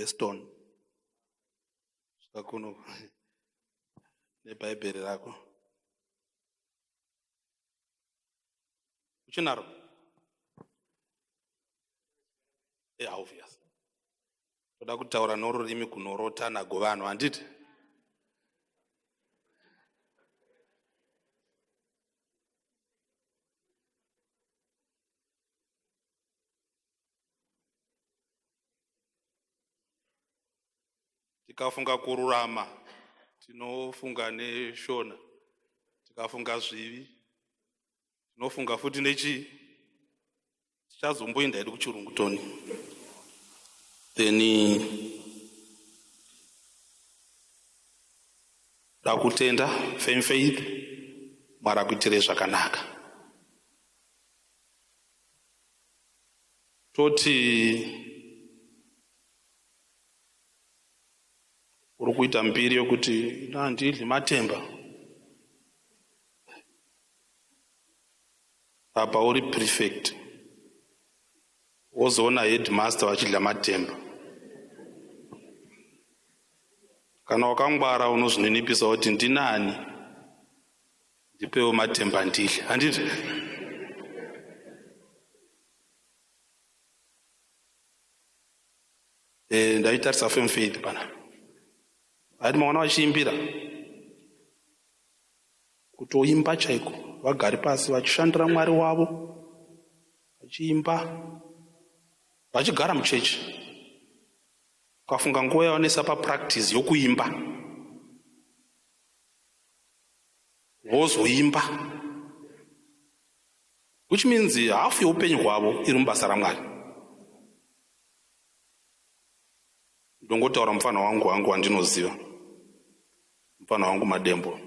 yestone sakakuno nebhaibheri rako uchinaro obvious toda kutaura norurimi kunorota nago handiti tikafunga kururama tinofunga neshona, tikafunga zvivi tinofunga futi nechi tichazomboenda hedu kuchirungu toni then dakutenda firm faith mara kuitire zvakanaka toti uri kuita mbiri yokuti handidli matemba apa uri prefect wozoona headmaster vachidla matemba kana wakangwara unozvininipisa kuti ndinani ndipewo matemba ndidle handiti ndaitarisa firm faith pana haiti mawana vachiimbira kutoimba chaiko vagari pasi vachishandira mwari wavo vachiimba vachigara muchechi ukafunga nguva yaonesa papractice yokuimba vozoimba which means hafu yeupenyu hwavo iri mubasa ramwari. Ndongotaura mufana wangu wandinoziva, mufana wangu Madembo,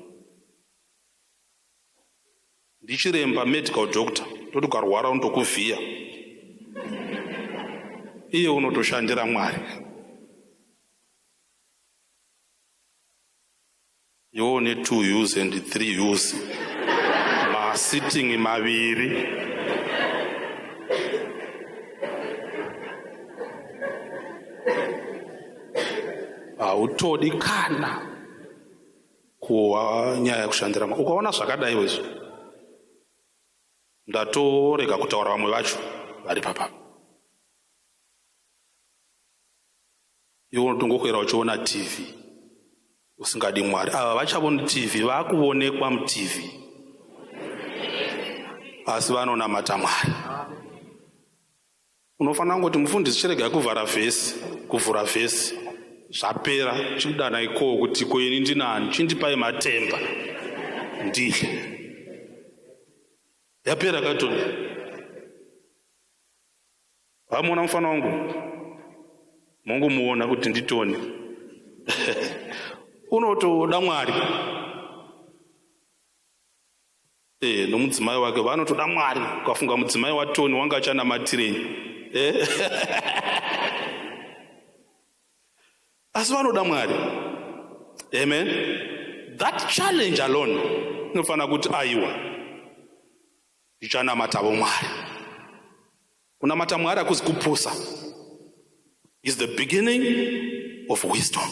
ndichiremba medical doctor, toti ukarwara unotokuvhiya iye unotoshandira Mwari. Yone 2 U's and 3 U's masitting maviri hautodikana kuwa nyaya yekushandira Mwari. Ukaona zvakadai wezvo ndatorega kutaura vamwe vacho vari papa. Iwo unotongokwera uchiona TV usingadi Mwari. Ava vachavoni TV, vakuonekwa muTV asi vanonamata Mwari. Unofanira kuti mufundisi chirega kuvhura vhesi zvapera chidana iko kuti koini ndinani chindipai matemba ndidle yapera katoni. Vamona mufana wangu mongomuona kuti nditoni unotoda Mwari. Nomudzimai wake vanotoda Mwari. Ukafunga mudzimai waToni wanga achanamatirei asi vanoda Mwari. Amen. That challenge alone inofanira kuti aiwa ndichanamata Mwari. Kunamata Mwari hakuzi kupusa, is the beginning of wisdom.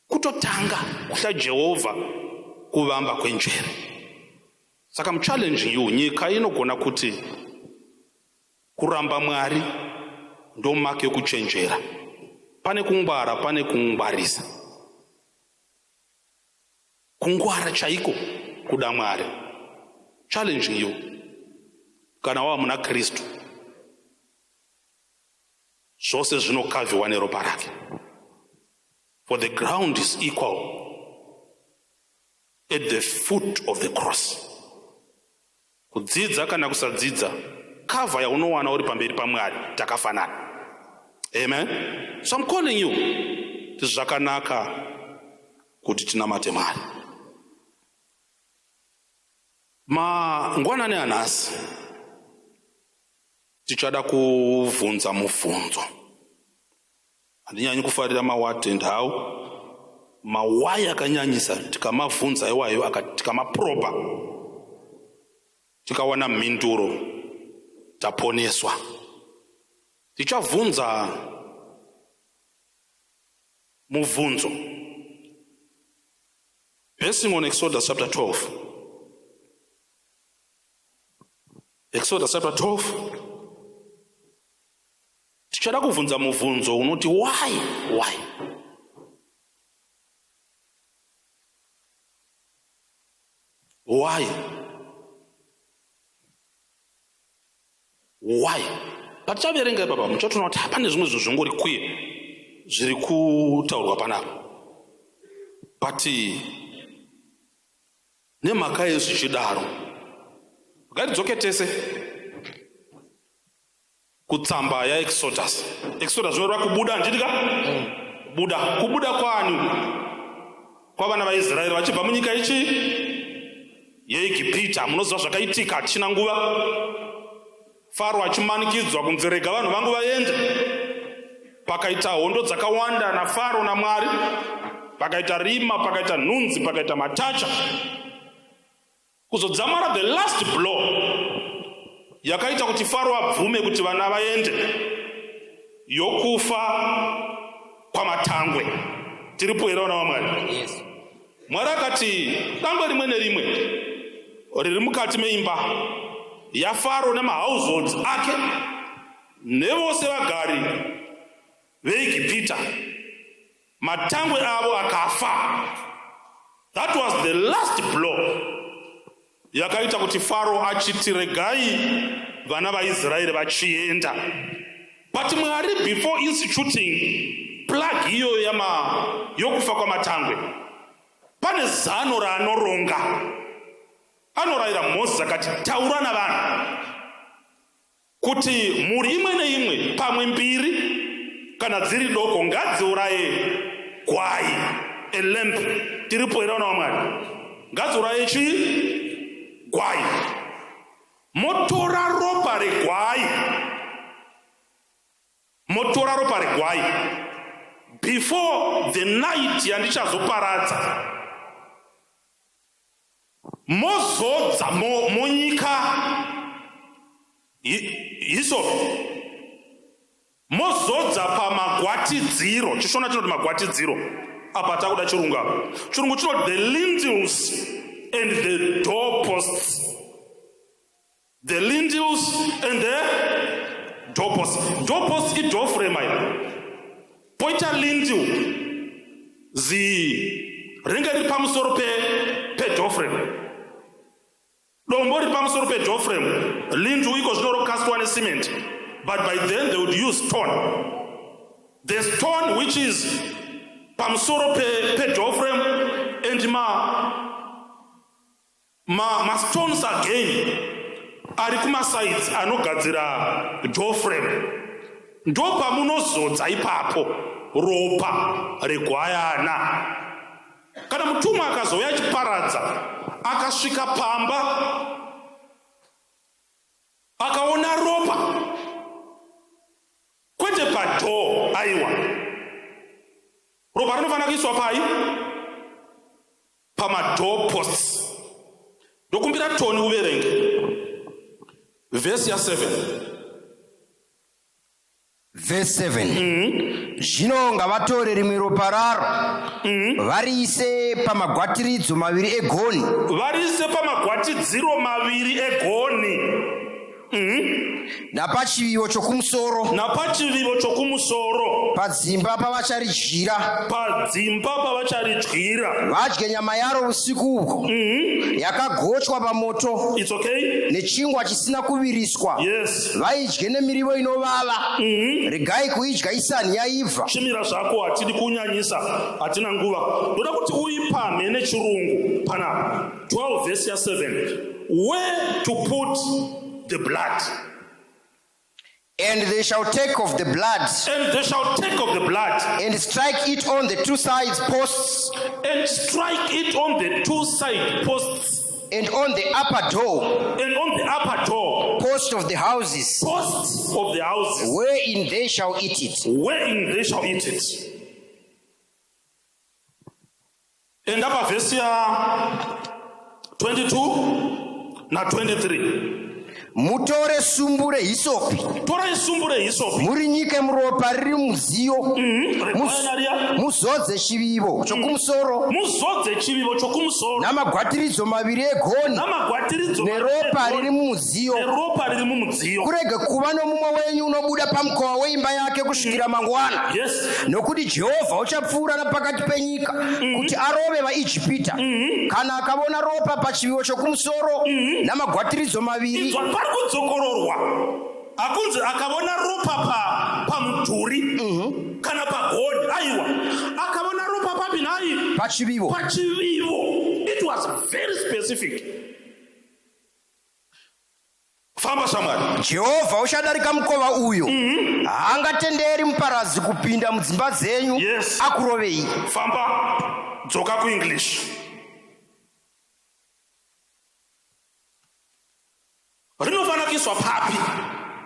Kutotanga kuhla Jehovha kuvamba kwenjere. Saka muchallenge you, nyika inogona kuti kuramba Mwari ndo make yokuchenjera. Pane kungwara, pane kungwarisa. Kungwara chaiko kuda Mwari. Challenging you. Kana wava muna Kristu zvose zvinokavhiwa neropa rake. For the ground is equal at the foot of the cross. Kudzidza kana kusadzidza, cover yaunowana uri pamberi paMwari takafanana. Amen. So I'm calling you, tizvakanaka kuti tinamate Mwari. Mangwanani anhasi tichada kuvhunza mubvunzo. Handinyanyi kufarira mawhat and how, mawai akanyanyisa tikamabvunza iwayo tikamaproba tikawana mhinduro taponeswa. Tichabvunza mubvunzo. Basing on Exodus chapter 12. Exodus chapter 12. Tichada kuvunza mubvunzo unoti why? Patichaverenga ipapa muchatoona kuti hapane zvimwe zvinhu zvingori queer zviri kutaurwa panapa. But nemhaka yezvichidaro ngatidzoke tese kutsamba yaExodus. Exodus zvinoreva kubuda njitika kubuda kwani kwavana vaIsraeri vachibva munyika ichi yeIgipita. Munoziva zvakaitika hachina nguva. Faro achimanikidzwa kunzi rega vanhu vangu vaende. Pakaita hondo dzakawanda naFaro naMwari, pakaita rima, pakaita nhunzi, pakaita matacha. Kuzodzamara the last blow yakaita kuti Faro abvume kuti vana vaende, yokufa kwamatangwe. Tiripo here vana vaMwari? Yes. Mwari akati dangwe rimwe nerimwe riri mukati meimba yaFaro nemahouseholds ake nevose vagari veIgipita, matangwe avo akafa. That was the last blow yakaita kuti Faro achiti regai vana vaIsraeri vachienda. But Mwari, before instituting plague iyo yokufa kwamatangwe, pane zano raanoronga. Anorayira Moses akati taura navanhu kuti mhuri imwe neimwe, pamwe mbiri kana dziri doko, ngadziuraye gwai, a lamb. Tiripo here vana vaMwari? Ngadziuraye gwai, motora ropa regwai before the night yandichazoparadza, mozodza monyika hisopi, mozodza pamagwatidziro. Chishona chinoti magwatidziro apa takuda chirungu apa. Chirungu chinoti the lintels and the doorposts. The lintels and the doorposts. Doorposts is door frame. Poita lintel ringe riri pamusoro pe door frame. Dombo riri pamusoro pe door frame. Lintel iko zvinorokaswa necement. But by then they would use stone. The stone which is pamusoro pe door frame and ma stones again ari kuma sides anogadzira door frame. Ndo pamunozodza ipapo ropa regwayana. Kana mutumwa akazouya achiparadza akasvika pamba akaona ropa, kwete padhoo, aiwa, ropa rinofanira kuiswa pai? Pamadoorposts. Ndokumbira Tony uverenge verse 7. Verse 7. Zvino ngavatore rimwe ropa raro variise pamagwatiridzo maviri egoni. Variise pamagwatidziro maviri egoni. Napachivivo chokumusoro. Padzimba pavacharidyira. Vadye nyama yaro usiku uko. Yakagochwa pamoto. It's okay. Nechingwa chisina kuviriswa. Yes. Vaidye nemirivo inovava. Regai kuidya isani yaibva. Chimira zvako hatidi kunyanyisa, hatina nguva. Ndoda kuti uipamhe nechirungu pana 12 verse 7. Where to put the blood? And they shall take of the blood. And they shall take of the blood. And strike it on the two sides posts. And strike it on the two side posts. And on the upper door. And on the upper door. Post of the houses. Posts of the houses. Wherein they shall eat it. Wherein they shall eat it. And up verse 22 na 23. mutore sumbu rehisopi torai sumbu rehisopi murinyike muropa riri mudziyo rekwayanaria muzodze chivivo chokumusoro muzodze chivivo chokumusoro namagwatiridzo maviri egoni namagwatiridzo neropa riri mumudziyo neropa riri mumudziyo kurege kuva nomumwe wenyu unobuda pamukova weimba yake kusvikira mangwana yes nokuti jehovha uchapfuura napakati penyika kuti arove vaijipita kana akavona ropa pachivivo chokumusoro namagwatiridzo maviri pari kudzokororwa akunzi akavona ropa pamudhuri kana pagoni aiwa akavona ropa papi nai pachivivo it was very specific. Famba shamwari jehovha uchadarika mukova uyo haangatenderi muparadzi kupinda mudzimba dzenyu yes akurovei famba dzoka kuenglish rinofanakiswa papi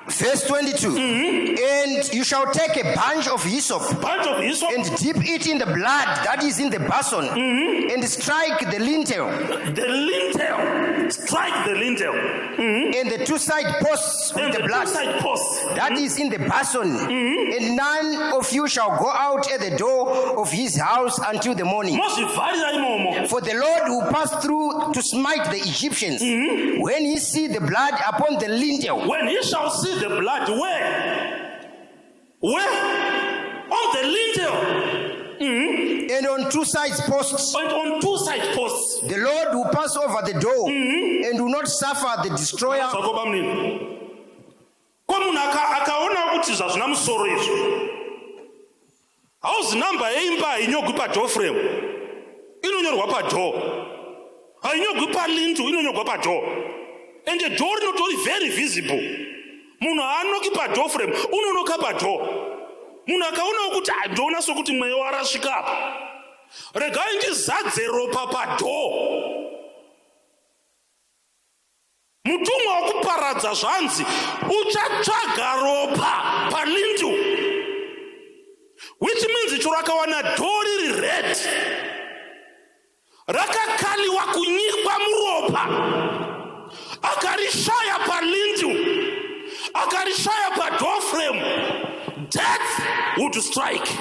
verse 22 and you shall take a bunch of hyssop and dip it in the blood that is in the basin and strike the lintel and the two side posts with the blood that is in the basin and none of you shall go out at the door of his house until the morning, for the Lord will pass through to smite the Egyptians when he see the blood upon the lintel. When he shall see the blood, where on the lintel and on two side posts, the Lord will pass over the door and will not suffer the destroyer. akaona kuti zvazvina musoro izvo hauzi namba yeimba hainyogwi padoor frame inonyorwa padoor hainyogwi palintu inonyorwa padoor ende door rinotori very visible munhu haanoki padoor frame unonoka padoor munhu akaonawo kuti ndoona sokuti mweya warasvika apa regai ndizadze ropa padoor mutumwa wokuparadza zvanzi uchatsvaga ropa palintu which means choro akawana dhoo riri red rakakaliwa kunyikwa muropa akarishaya palintu akarishaya padoor frame death would strike.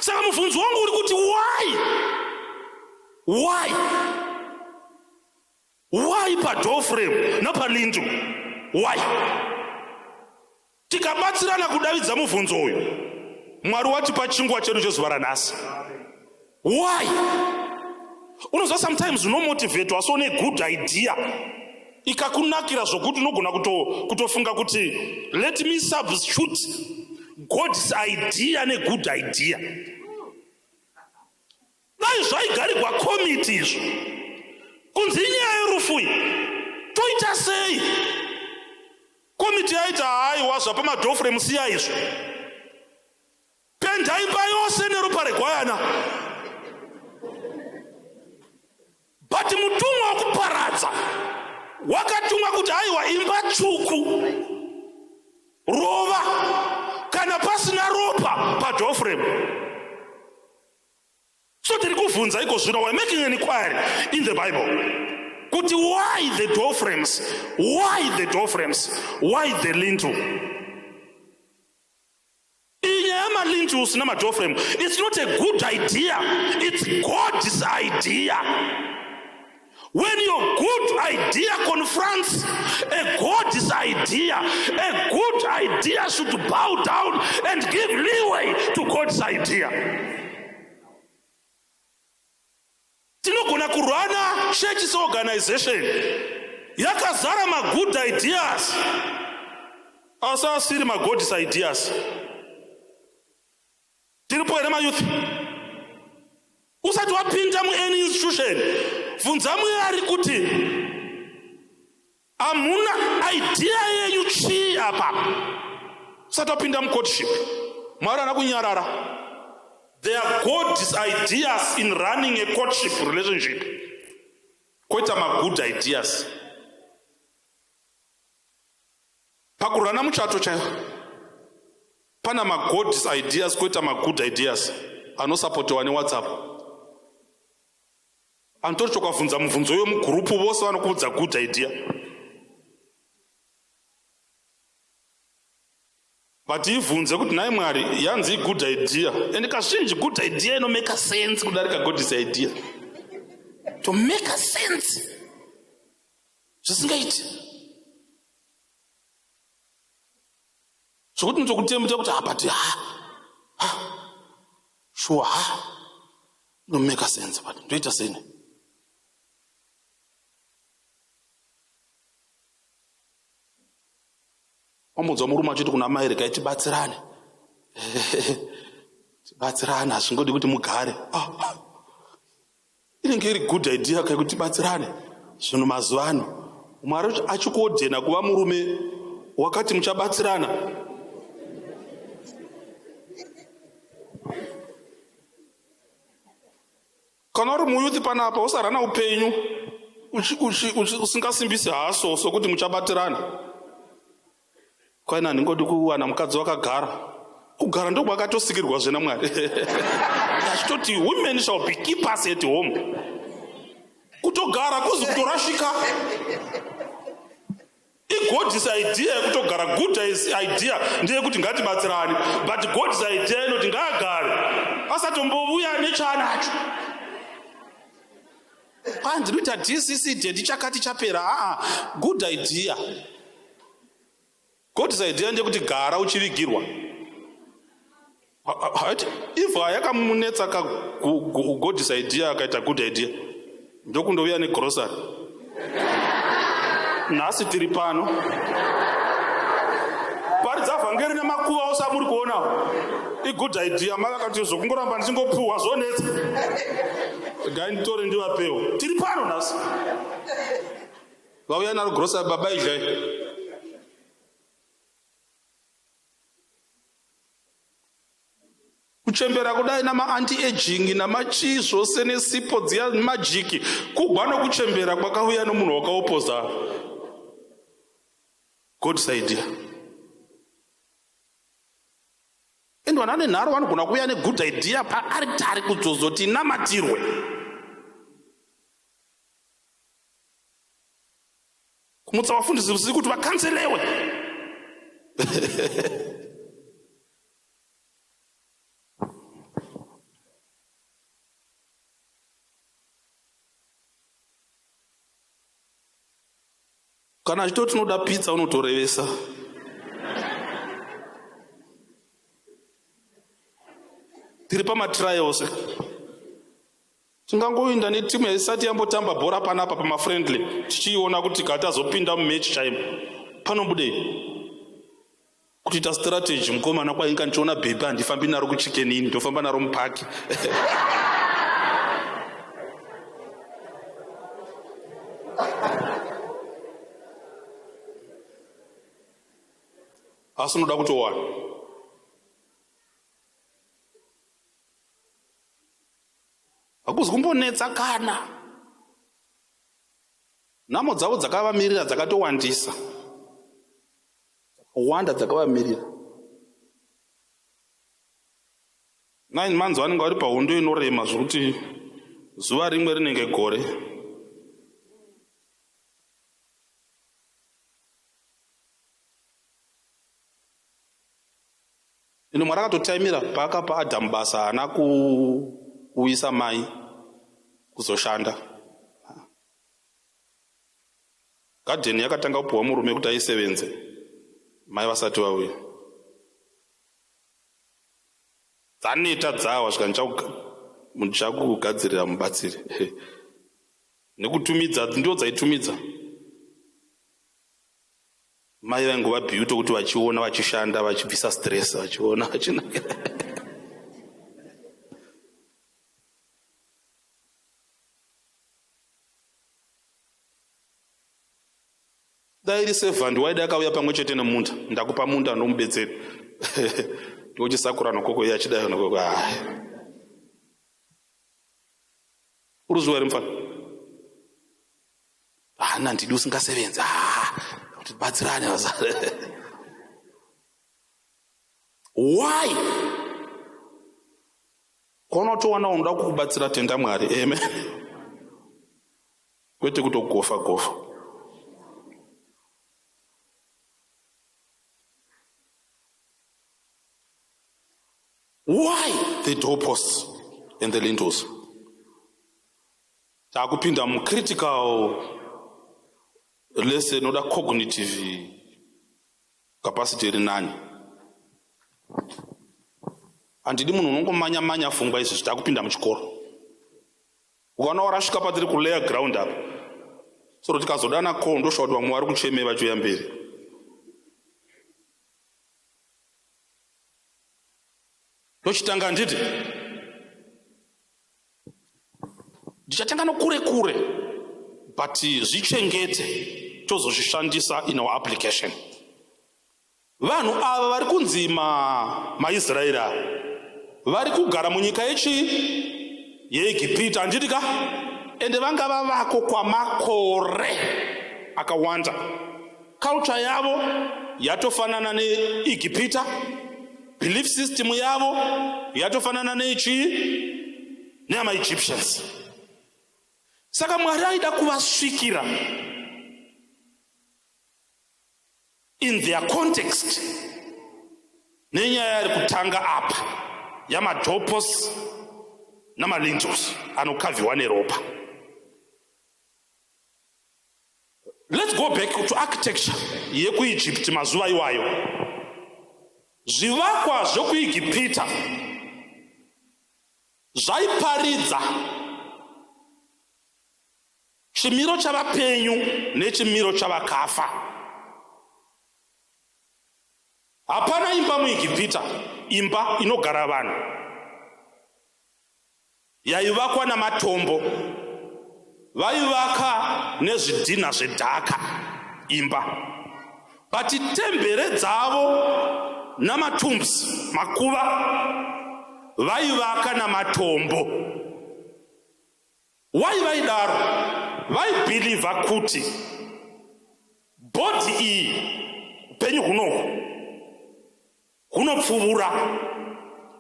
Saka mubvunzo wangu uri kuti why padoor frame napalintu why tikabatsirana kudavidza mubvunzo uyu mwari watipa chingwa chedu chezuva ranhasi why unozva sometimes unomotivate waso negood idea ikakunakira zvokuti unogona kutofunga kuti let me substitute God's idea negood idea. Dai zvaigarirwa komiti izvo kunzi inyaya yerufu toita sei komiti yaita haiwa zvapamadoor frame siya izvo pendai imba yose neropa regwayana but mutumwa wokuparadza wakatumwa kuti haiwa imba tsvuku rova kana pasina ropa padoor frame. So tiri kubvunza iko zvino we're making an inquiry in the Bible kuti why the door frames, why the lintel. Inyama lintels na door frame, it's not a good idea, it's God's idea. When your good idea confronts a God's idea, a good idea should bow down and give leeway to God's idea. Tinogona kurana church organization yakazara ma good ideas asasiri ma God's ideas. Tiripo ere ma youth usati wapinda mu any institution bvunza Mwari kuti amuna idea yenyu chii apa usati wapinda mu courtship. Mwari anakunyarara. There are God's ideas in running a courtship relationship. Koita ma good ideas. Pakurana muchato chayo. Pana ma God's ideas, koita ma good ideas. Anosapotewa ne WhatsApp. Antori chokavhunza mubvunzo yo mugrupu vose vanokudza good idea. vativhunze kuti nai Mwari yanzi good idea, and kazhinji good idea inomake sense kudarika God's idea. To make a sense zvisingaiti, zvokuti nitokutembuta kuti apati sure no make a sense, but ndoita sei? Wambonzwa murume achiti kuna mai regai tibatsirane. Tibatsirane, hazvingodi kuti mugare. Inenge iri good idea kai kuti tibatsirane. Zvino mazuva ano Mwari achikodhena kuva murume wakati muchabatsirana. Kana uri muyuthi panapa usarana upenyu usingasimbisi haso sokuti muchabatirana. Kwaina ndingodi kuwana mukadzi wakagara. Kugara ndiko kwakatosikirwa zvena Mwari. Achitoti women shall be keepers at home. Kutogara kuzi kutorashika. God's idea kutogara, good idea ndeyekuti ngatibatsirane, but God's idea inoti ngaagare asatombovuya nechanacho. Ndinoita DCC dedi chakati chapera. Good idea. God's idea ndeyekuti gara uchivigirwa. If yakamunetsa God's idea akaita good idea, ndokundouya negrocery. Nhasi tiri pano paridza vhangeri nemakuva ose amuri kuona good idea, makakati zvokungoramba ndichingopuhwa zvonetsa gai nditore ndivapewo. Tiri pano nhasi vauya naro grocery baba izhai. Kuchembera kudai nama-anti-aging namachii zvose nesipo dziya majiki kugwa nokuchembera kwakauya nomunhu wakaopoza God's idea. Ende vana nenharo vanogona kuuya negood idea paaritari kudzozoti namatirwe. Kumutsa vafundisi usiku kuti vakanselewe. Kana achitoti tinoda pizza unotorevesa. Tiri pamatrials. Tingangoinda netimu yaisati yambotamba bhora panapa pamafriendly tichiona kuti katazopinda mumatch chaimo panobudei kuita strategy. Mukomana kwainga ndichiona bhebhi handifambi naro kuchikenini, ndofamba naro mupaki. Asi unoda kutowana. Hakuzi kumbonetsa kana. Nhamo dzavo dzakavamirira dzakatowandisa. Wanda dzakavamirira. 9 months vanenge vari pahondo inorema zvokuti zuva rimwe rinenge gore. Ino Mwari akatotaimira paakapa Adhamu basa haana kuuyisa mai kuzoshanda. Gadheni yakatanga kupuhwa murume kuti aisevenze mai vasati vauya. Dzaneta dzawa svika ndichakugadzirira mubatsiri. Nekutumidza ndio dzaitumidza. Mai vaingova bhiuto kuti vachiona vachishanda vachibvisa stress vachiona vachinakira. Dai iri sevhandi waida akauya pamwe chete nemunda, ndakupa munda nomubetseri. Ndokuchisakura nokoko iye achidayo nokoko. Uri zuva rimufana? Nandidi usingasevenzi. Kuti batsirane vazare. Why? Kona utowana unoda kukubatsira tenda Mwari. Amen. Kwete kutogofa. Why the doorposts and the lintels? Takupinda mu critical lesson oda cognitive capacity rinani. Andidi munhu unongomanya fungwa izvi takupinda muchikoro. Ukaona warasvika patiri kuleya ground up. Soro tikazodana call ndosvika kuti vamwe vari kucheme vachiuya mberi. Tochitanga nditi ndichatanga nokure kure, but zvichengete tozozvishandisa in our application. Vanhu ava vari kunzi maIsraeri vari kugara munyika yeIgipita anditika, ende vanga vavako kwamakore akawanda. Culture yavo yatofanana neIgipita, belief system yavo yatofanana neamaEgyptians. Saka Mwari aida kuvasvikira in their context nenyaya yari kutanga apa yamadoorposts namalintels anokavhiwa neropa. Let's go back to architecture yekuEgypt mazuva iwayo. Zvivakwa zvekuIgipita zvaiparidza chimiro chavapenyu nechimiro chavakafa. Hapana imba muIgipita, imba inogara vanhu, yaivakwa namatombo. Vaivaka nezvidhina zvedhaka imba, but tembere dzavo namatombs makuva vaivaka namatombo. Why vaidaro? Vaibhilivha kuti body iyi upenyu hunopfuvura,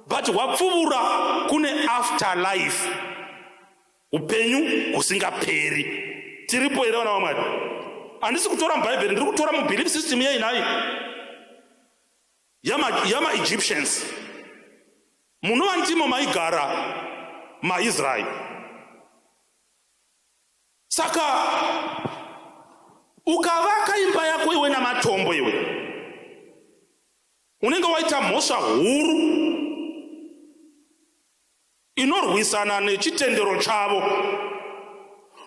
but hwapfuvura kune afterlife, upenyu husingaperi. Tiripo here vana vaMwari? Handisi kutora mubhaibheri, ndiri kutora mubelief system yeinayi yamaEgyptians. Munova ndimo maigara maIsraeri. Saka ukavaka imba yako iwe namatombo iwe, unenge waita mhosva huru inorwisana nechitendero chavo.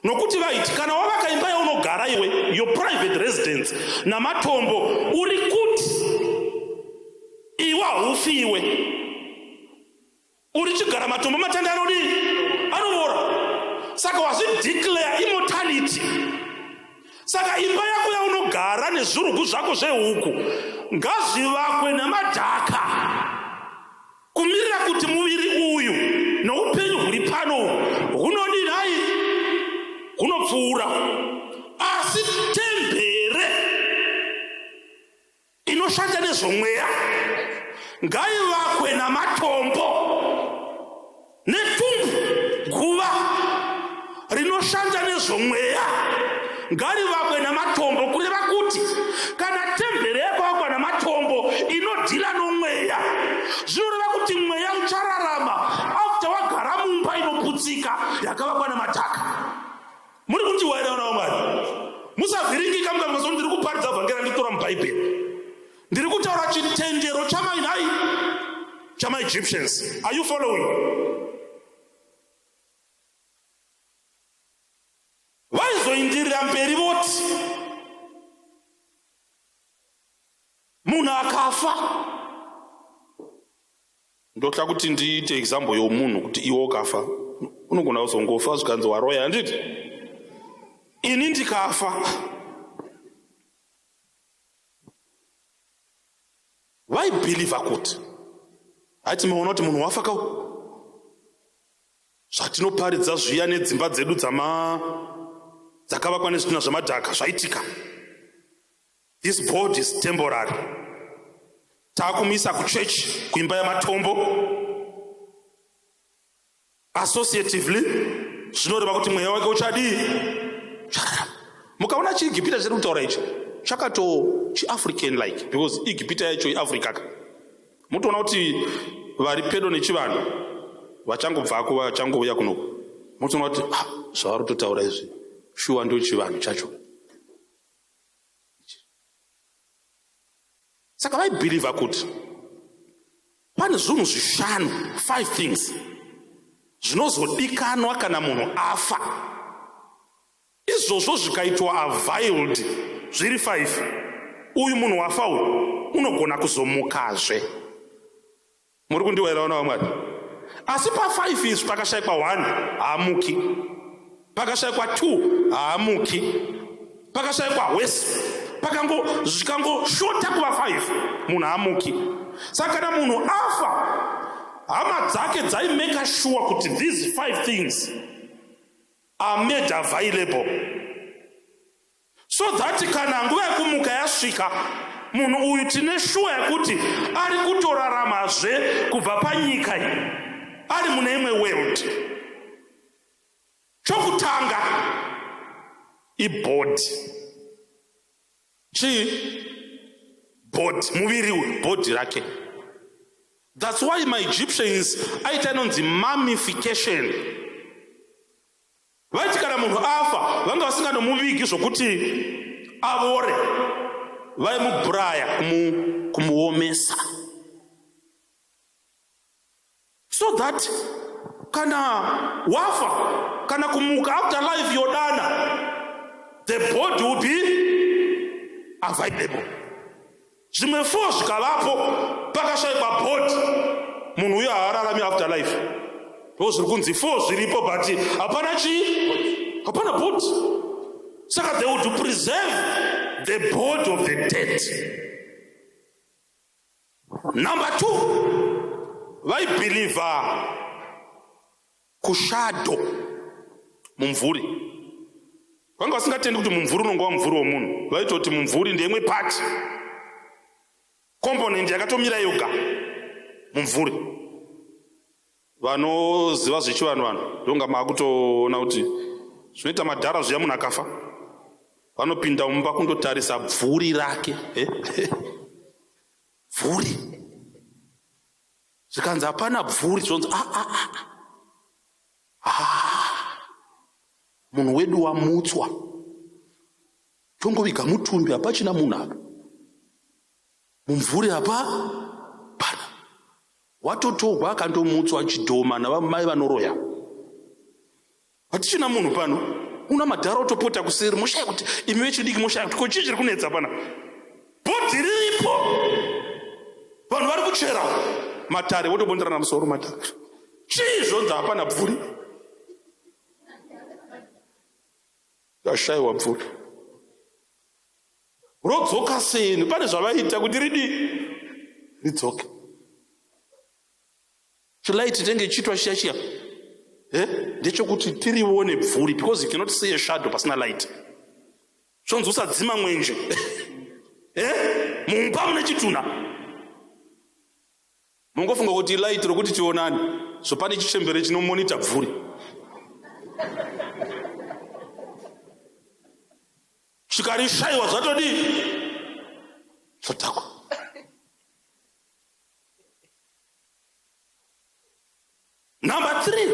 Nokuti vaiti kana wavaka imba yaunogara iwe, your private residence, namatombo, uri kuti iwe haufiwe. Uri chigara matombo matanda anovora. Saka wazvideclare immortality. Saka imba yako yaunogara nezvirugu zvako zvehuku ngazvivakwe namadhaka, kumirira kuti muviri uyu noupenyu huri pano hunodinai, hunopfuura. Asi tembere inoshanda nezvomweya ngaivakwe namatombo, netumbu guva rinoshanda nezvomweya ngarivakwe namatombo, kureva kuti kana tembere yakavakwa namatombo inodhila nomweya, zvinoreva kuti mweya uchararama after wagara mumba inoputsika yakavakwa namadhaka. Muri kuti waira vana vaMwari? Musavhiringika mukafunga kuti ndiri kuparidza vhangeri nditora mubhaibheri. Ndiri kutaura chitendero chamaEgyptians. Are you following? Vaizoindirira mberi voti munhu akafa. Ndoda kuti ndiite example yomunhu kuti iwe ukafa unogona kuzongofa zvikanzi waroya, handiti? Ini ndikafa, vaibhilivha kuti hati maona kuti munhu wafa kau, zvatinoparidza zviya nedzimba dzedu dzakavakwa nezvidhina zvemadhaka zvaitika. This board is temporary. Taakumisa kuchechi, kuimba yamatombo. Associatively zvinoreva kuti mweya wake uchadii? Mukaona chiIgipita chiri kutaura ichi chakato chiAfrican like, because Igipita yacho iAfrica. Mutoona kuti vari pedo nechivanhu vachangobvako vachangouya kuno mutoona kuti zvavari kutotaura izvi shuwa ndio chivanhu chacho. Saka vaibhirivha kuti pane zvinhu zvishanu, 5 things zvinozodikanwa kana munhu afa. Izvozvo zvikaitwa availed zviri 5, uyu munhu wafa uyu unogona kuzomukazve. Muri kundiwairaona vamwari? Asi pa5 izvi pakashayikwa 1 haamuki, pakashayikwa 2 haamuki, pakashayikwa wese, zvikangoshota kuva 5 munhu haamuki. Saka kana munhu afa, hama dzake dzaimeka sure kuti these 5 things are made available, so that kana nguva yekumuka yasvika, munhu uyu tine shuwa yekuti ari kutoraramazve kubva panyika iyi, ari mune imwe world. Chokutanga ibhodhi. Chii? Bhodhi, muviri uyu, bhodhi rake. That's why my Egyptians aita inonzi mummification. Vaiti kana munhu afa, vanga vasinganomuvigi zvokuti avore, vaimubraya kumuomesa, so that kana wafa, kana kumuka after life yodana, the body will be available. Zvimwe 4 zvikavapo pakashayikwa body, munhu uyo haararami after life. Zviri kunzi 4 zviripo but hapana chii, hapana body. Saka they would preserve the body of the dead. Number 2, vaibhilivha kushado mumvuri. Vanga vasingatendi kuti mumvuri unongova mumvuri womunhu, vaitoti mumvuri ndeimwe part, component yakatomira yoga mumvuri. Vanoziva zvechivanhu ndonga maakutoona kuti zvinoita madhara zviya munhu akafa, vanopinda mumba kundotarisa bvuri rake. Bvuri zvikanzi hapana bvuri, zvonzi munhu wedu wamutswa, tongoviga mutumbi, hapachina munhu apa mumvuri apa pana, watotorwa akandomutswa chidhoma navamai vanoroya. Hatichina munhu pano, una madhara otopota kuseri, moshaya kuti imi vechidiki moshaya kuti ko chii chiri kunetsa pana. Bhodhi riripo, vanhu vari kuchera matare, votobonderana musoro matare. Chii zvonzi hapana bvuri? Yashayiwa bvuri. Rodzoka seni, pane zvavaita kuti ridzoke. Chilaiti tenge chitwa chiya ndechokuti tirione bvuri, because you cannot see a shadow pasina light. Zvonzi usadzima mwenje mumba mune chituna, mungofunga kuti light rokuti tionani, so pane chichembere chinomonita bvuri. Chikarishayiwa zvatodi zvotakwa. Number 3,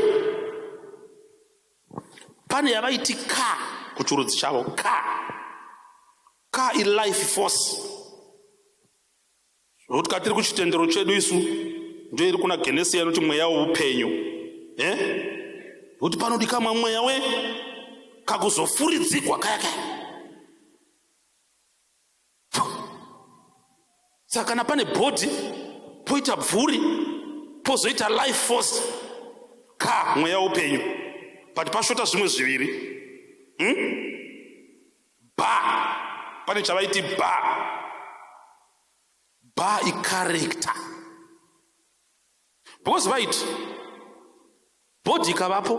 pane yavaiti ka kuchurudzi chavo. Ka ilife force. Zvokuti katiri kuchitendero chedu isu ndio iri kuna Genesis inoti mweya weupenyu. Kuti panodikamwa mweya kakuzofuridzigwa kaya. Saka kana pane body, poita bvuri, pozoita life force, mweya upenyu, but pashota zvimwe zviviri. Pane chavaiti ba i-character. Because vaiti body ikavapo,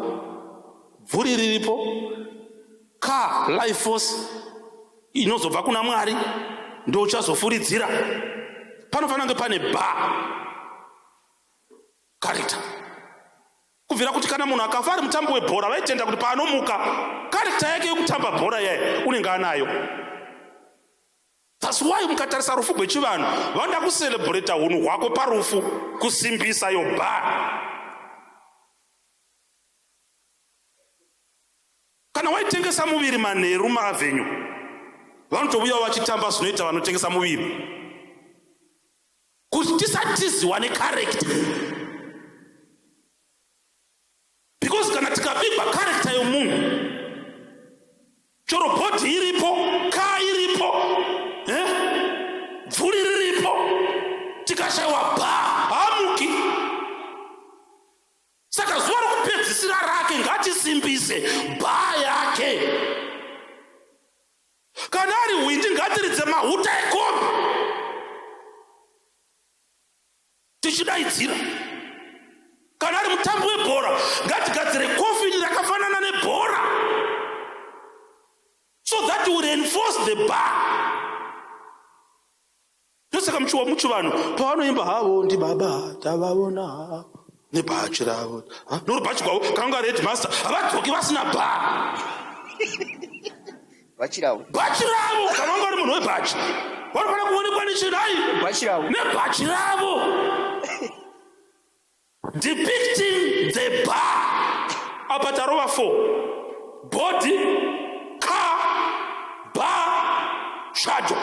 bvuri riripo, life force inozobva kuna Mwari, ndo uchazofuridzira. Panofanira kunge pane character. Kubvira kuti kana munhu akafa ari mutambo webhora, vaitenda kuti paanomuka character yake yekutamba bhora yaye unenge anayo. That's why mukatarisa rufu rwechivanhu vanoda kucelebrata unhu hwako parufu, kusimbisa yo bar. Kana waitengesa muviri manheru maavhenyu, vanotouyawo vachitamba zvinoita vanotengesa muviri, kuti tisatiziwa necharacter. Because kana tikabigwa character yomunhu, choro bhodhi iripo, kaa iripo, bvuri riripo, tikashayiwa bhaa haamuki. Saka zuva rokupedzisira rake ngatisimbise bhaa yake. Kana ari hwindi ngatiridze mahuta ekopi tichidaidzira. Kana ari mutambo webhora ngatigadzire kofini rakafanana nebhora, so that we reinforce the bar. Ndosaka muchivanhu pavanoimba havo ndi baba tavavona havo nebhachi ravo, nori bhachi kwavo kanga headmaster havadzoki vasina bha. Bhachi ravo kana wanga ari munhu webhachi vanofanira kuonekwa nechidai nebhachi ravo, depicting the bar. Apa tarova 4: body, car, bar, shadow.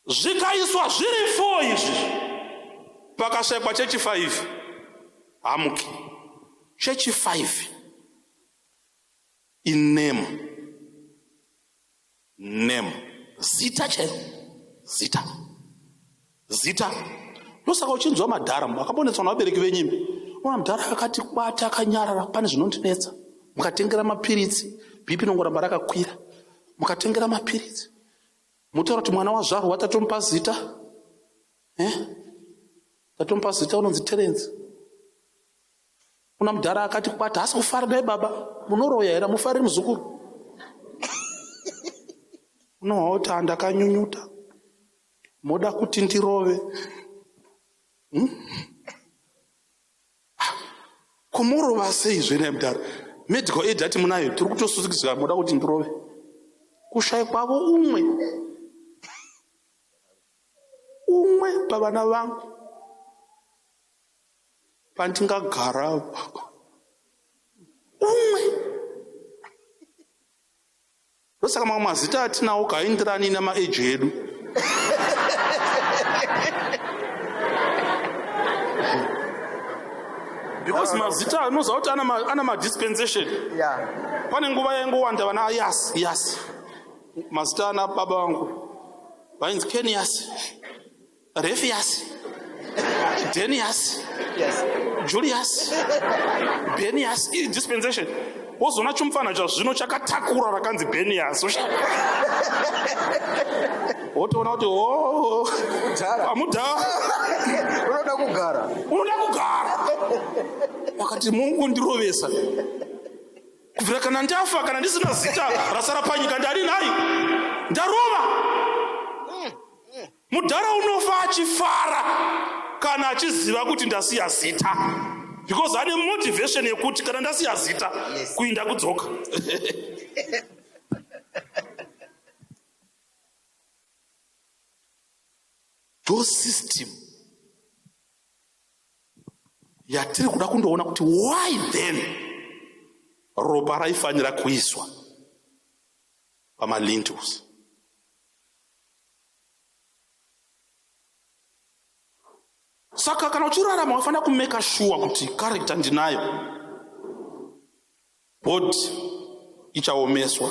Zvikaiswa zviri 4 izvi, pakashayikwa chechi 5 hamuki. Chechi 5 in name zita chero, zita. Ndosaka uchinzwa madhara, makambonetswa navabereki venyimi, ona mudhara akati kwata akanyarara, pane zvinondinetsa, mukatengera mapiritsi, bhipi inongoramba rakakwira, mukatengera mapiritsi, mutaura kuti mwana wazvarwa tatomupa zita, tatomupa zita unonzi Terence. Una mudhara akati kwata, asi kufara dai baba, munoroya here, mufariri muzukuru. Unohwa kuti handakanyunyuta, moda kuti ndirove. Kumurova sei zvene mudhara? Medical aid ati munayo, tiri kutosusikidzwa moda kuti ndirove. Kushayikwavo umwe pavana vangu pandingagara umwe. Ndosaka mamwe mazita atinawo kaindirani namaeji edu. Because mazita anoza kuti ana madispensation. Pane nguva yaingowanda vana yasi. Mazita ana baba vangu vainzi Kenias, Refias, Denias, Julius, Benias, dispensation. Wozona chomufana zvino chakatakura rakanzi Benias. Wotoona kuti amudhara unoda kugara. Wakati Mungu ndirovesa. Kubvira kana ndafa, kana ndisina zita rasara panyika, ndari nayo ndarova. Mudhara unofa achifara kana achiziva kuti ndasiya zita, because ane motivation yekuti kana ndasiya zita kuinda kudzoka. Do system yatiri kuda kundoona kuti why then ropa raifanira kuiswa pamalintels. Saka kana uchirarama wafanira kumeka sure kuti character ndinayo. Body ichaomeswa,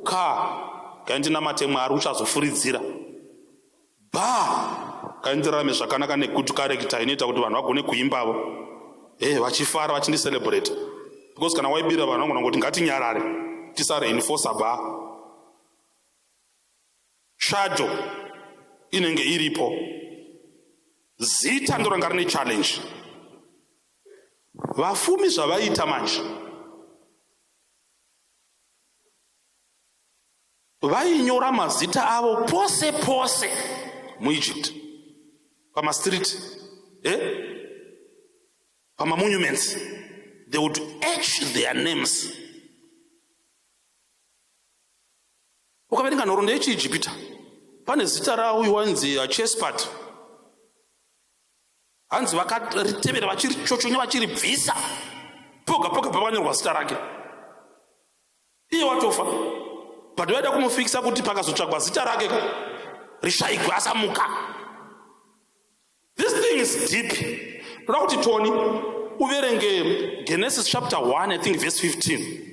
car kaindinamate Mwari uchazofuridzira, bar kaindirarame zvakanaka nekuti character inoita kuti vanhu vagone kuimbavo vachifara vachindicelebrate. Because kana waibira vanhu vangona kuti ngatinyarare tisareinforce bar. Shadow inenge iripo, zita ndoranga rine challenge. Vafumi zvavaita manje vainyora mazita avo pose muEgypt, pamastreet, pamamonuments, they would etch their names. Ukaverenga nhoroondo yechiijipita pane zita rauyu wanzi Chespat. Hanzi vakaritevera vachirichochonya vachiribvisa poga poga pavanyorwa zita rake. Iye watofa, but vaida kumufikisa kuti pakazotsvagwa zita rake rishayikwe asamuka. This thing is deep. Toda kuti Tony uverenge Genesis chapter 1 I think verse 15.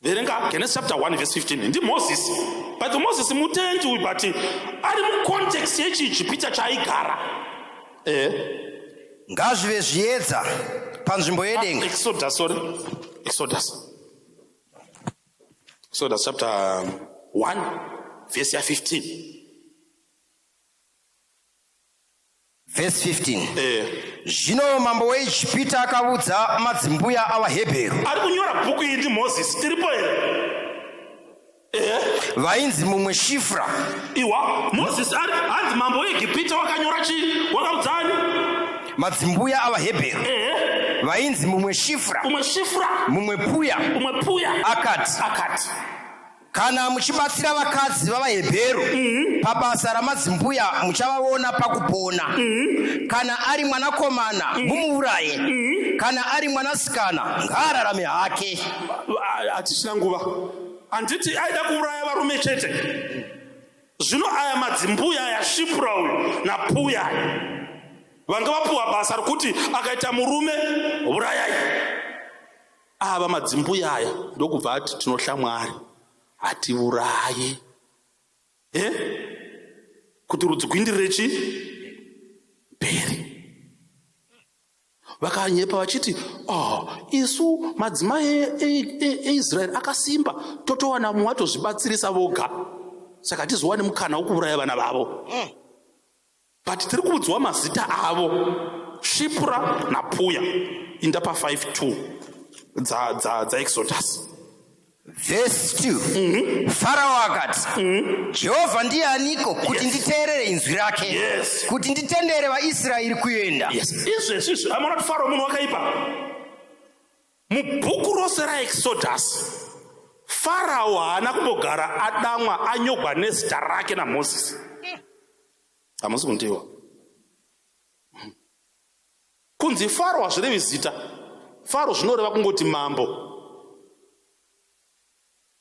Verenga Genesis chapter 1 verse 15. Ndi Moses, but Moses mutendi uyu, but ari mucontext yechiijipita chaigara. Ngazvive zviedza panzvimbo yedenga. Exodus chapter 1 verse 15. Verse 15. Zvino mambo weIjipita akaudza madzimbuya avaHebheru. Ari kunyora bhuku iyi ndi Moses, tiripo here. Vainzi mumwe Shifra. Iwa Moses hanzi mambo weIjipita wakanyora chii? Wakaudzani? Madzimbuya avaHebheru. Vainzi mumwe Shifra. Mumwe Puya. Akati. Kana muchibatsira vakadzi vavaHebheru pabasa ramadzimbuya muchavaona pakupona. Kana ari mwanakomana mumuuraye. Kana ari mwanasikana ngaararame hake. Hatisina nguva. Handiti aida kuuraya varume chete. Zvino aya madzimbuya aya Shifra uyu naPuya vanga vapuwa basa rokuti akaita murume urayai. Ava madzimbuya aya ndokubva ati tinohla Mwari hatiuraye, kuti rudzi kuindirire chi mberi. Vakanyepa vachiti isu madzimai eIsraeri akasimba, totowana mumwe atozvibatsirisa voga, saka tizowane mukana wokuuraya vana vavo. But tiri kuudzwa mazita avo Shifra naPuya inda pa5:2 dza Exodus. Verse 2. Farao akati, Jehovha ndianiko kuti nditeerere inzwi rake, kuti nditendere vaIsraeri kuenda. Izvezvi amona kuti Farao munhu wakaipa. Mubhuku rose raExodus Farao haana kumbogara adamwa anyogwa nezita rake naMozisi. Hamusi kundiwa. Kunzi Farao hazvirevi zita. Farao zvinoreva kungoti mambo.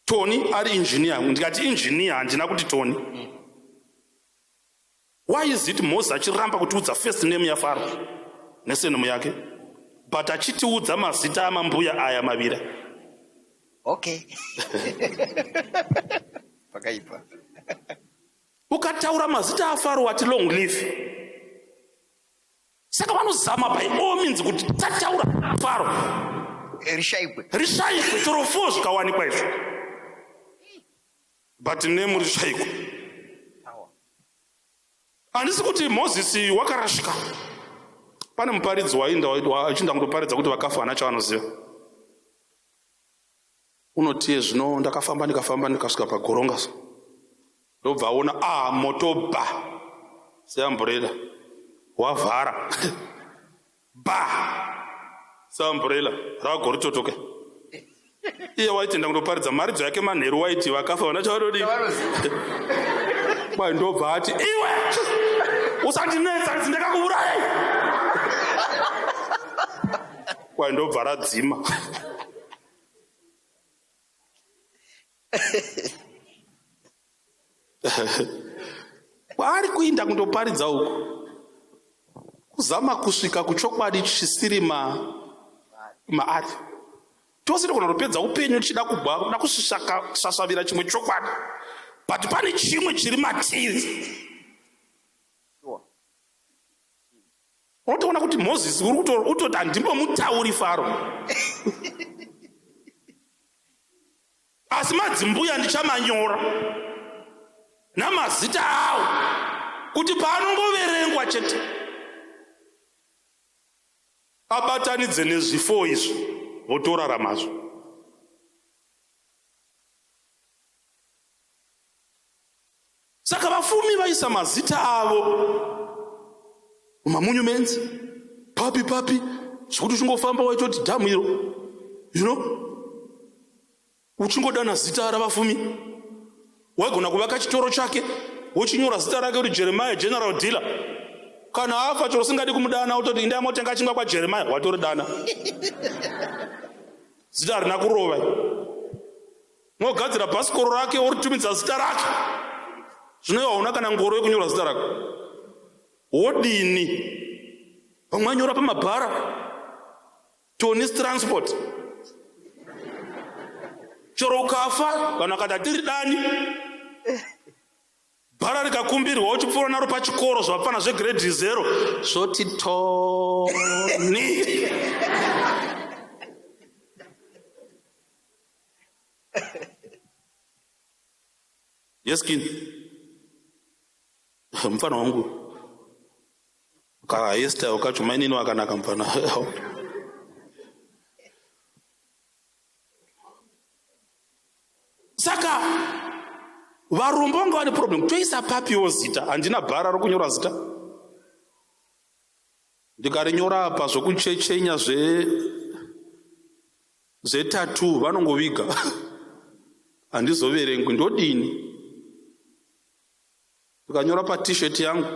Tony ari engineer, ndikati engineer handina kuti Tony. Why is it Moses achiramba kutiudza first name yaFarao nesurname yake, but achitiudza mazita amambuya aya maviri? Okay. Pakaipa. Ukataura mazita aFarao ati long live. Saka vanozama by all means kuti tataura Farao rishayikwe chero 4 zvikawanikwa izvo. But name rishayikwa. Handisi kuti Moses wakarashika. Pane muparidzi wainda achinda kundoparidza kuti vakafa hana chavanoziva. Unotiye zvino ndakafamba ndikasvika pagoronga. Ndobva aona moto seamburela wavhara seamburela ragoritotoke. Iye waitenda kundoparidza maridzo yake manheru waiti vakafa vana chavanodii. Kwai ndobva ati iwe usandinetsa kuti ndakakuurayai. Kwai ndobva radzima. Kwaari kuinda kundoparidza uku kuzama kusvika kuchokwadi chisiri maari. Tose tinogona kutopedza upenyu tichida kubva kuda kusasvavira chimwe chokwadi, but pane chimwe chiri matiri. Unotoona kuti Moses utoti handimbomutauri Farao. Asi madzimbuya ndichamanyora namazita awo kuti paanongoverengwa chete abatanidze nezvifo izvi votoraramazvo. Saka vafumi vaisa mazita avo mumamunyu papi zvekuti uchingofamba waitoti dhamu iro uchingodana zita ravafumi waigona kuvaka chitoro chake wochinyora zita rake kuti Jeremiah general dealer. Kana afa chero singadi kumudana utoti ndaya motenga chingwa kwa Jeremiah watoridana. Zita rina kurova. Mogadzira bhasikoro rake woritumidza zita rake. Zvino hauna kana ngoro yekunyora zita rake. Wodini? Vamwe nyora pamabhara. Tony's transport. Chero ukafa kana kada tiri dani. Bhara rikakumbirwa uchipfuura naro pachikoro zvapfana zvegrade 0 zvoti Tony. Yes kin. Mfano wangu. Ka Esther ukachuma nini wakanaka mfano. Saka varombo vanga vane problem. Toisa papiwo zita handina bhara rokunyora zita. Ndikarinyora apa zvokuchechenya zvetatu vanongoviga. Handizoverengi ndodini. Ndikanyora pa t-shirt yangu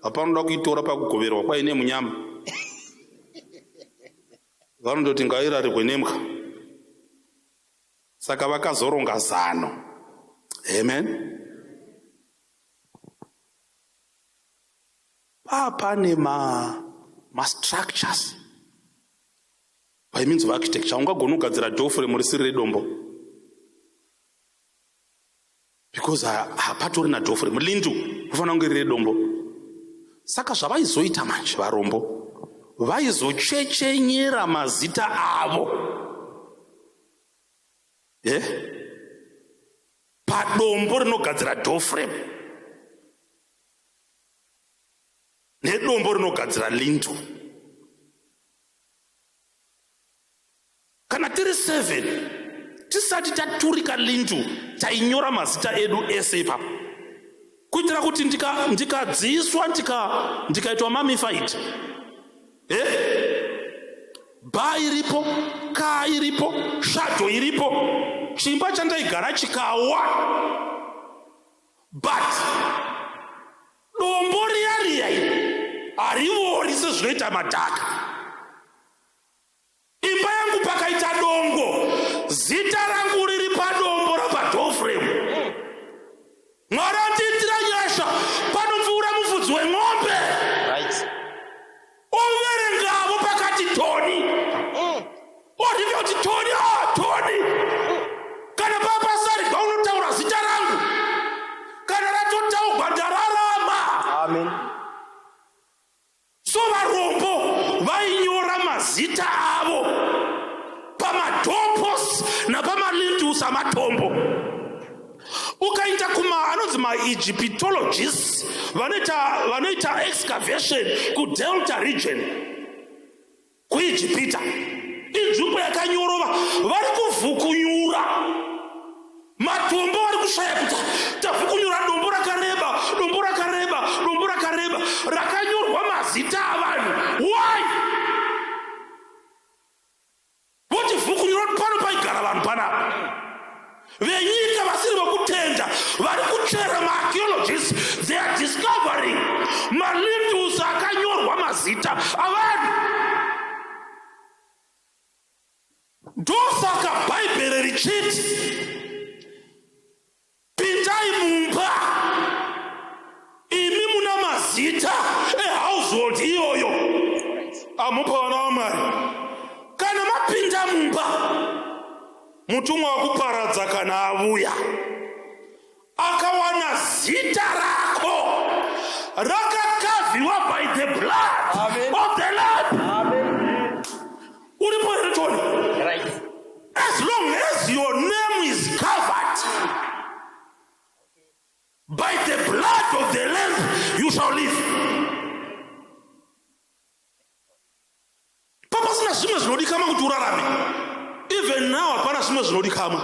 hapanoda kuitora pakugoverwa kwaine munyama. Vanondoti ngairarirwe nemka. Saka vakazoronga zano. Amen. Pane ma structures. By means of architecture, ungagona kugadzira doorframe risiri redombo. Because hapatorina doorframe, lindu kufanira kunge riri redombo. Saka zvavaizoita manje varombo, vaizochechenyera mazita avo. Padombo rinogadzira doorframe nedombo rinogadzira lindu. Kana tiri 7 tisati taturika lindu tainyora mazita edu ese ipapo kuitira kuti ndikadziswa ndikaitwa mummified, bha iripo, ka iripo, shadow iripo, chimba chandaigara chikawa, but dombo riya harivori sezvinoita madhaka. Imba yangu pakaita dongo, zita rangu riri padombo rapadoorframe. Mwari andiitira nyasha, panopfuura mufudzi wemombe. Overengavo pakati Tony. Orive kuti Tony, Tony. Kana papasarigwa unotaura zita rangu. Kana ratotaurwa ndararama. Amen. So varombo vainyora mazita avo pamadoorposts napamalindusa amatombo. Ukaita anonzi maEgyptologists vanoita excavation kuDelta region kuIjipita, inzvimbo yakanyorova, vari kuvhukunyura matombo, vari kushaya kuti tavhukunyura dombo rakareba, dombo rakareba, dombo rakareba, rakanyorwa mazita avanhu. Why? Votivhukunyura kuti pano paigara vanhu panapa. Venyika vasiri vokutenda vari kuchera maarchaeologists, they are discovering malindus akanyorwa mazita avanhu. Ndosaka bhaibheri richiti pindai mumba imi muna mazita ehousehold iyoyo amupa vana vaMwari. Kana mapinda mumba, mutumwa wakuparadza kana avuya akawana zita rako rakakavhiwa by the blood of the Lamb. Uripo here Tony? Right. As long as your name is covered by the blood of the Lamb, you shall live. Papasina zvimwe zvinodikama kuti urarame. Even now, hapana zvimwe zvinodikama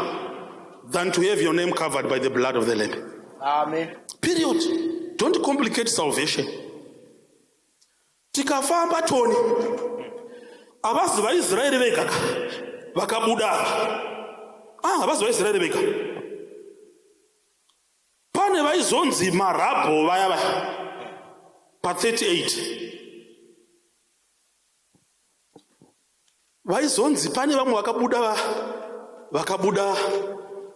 than to have your name covered by the blood of the Lamb. Amen. Period. Don't complicate salvation. Tikafamba Tony, avazi vaIsraeri vega vakabuda. Avazi vaIsraeri vega. pane vaizonzi marabho vaya pa 38 vaizonzi pane vamwe vakabuda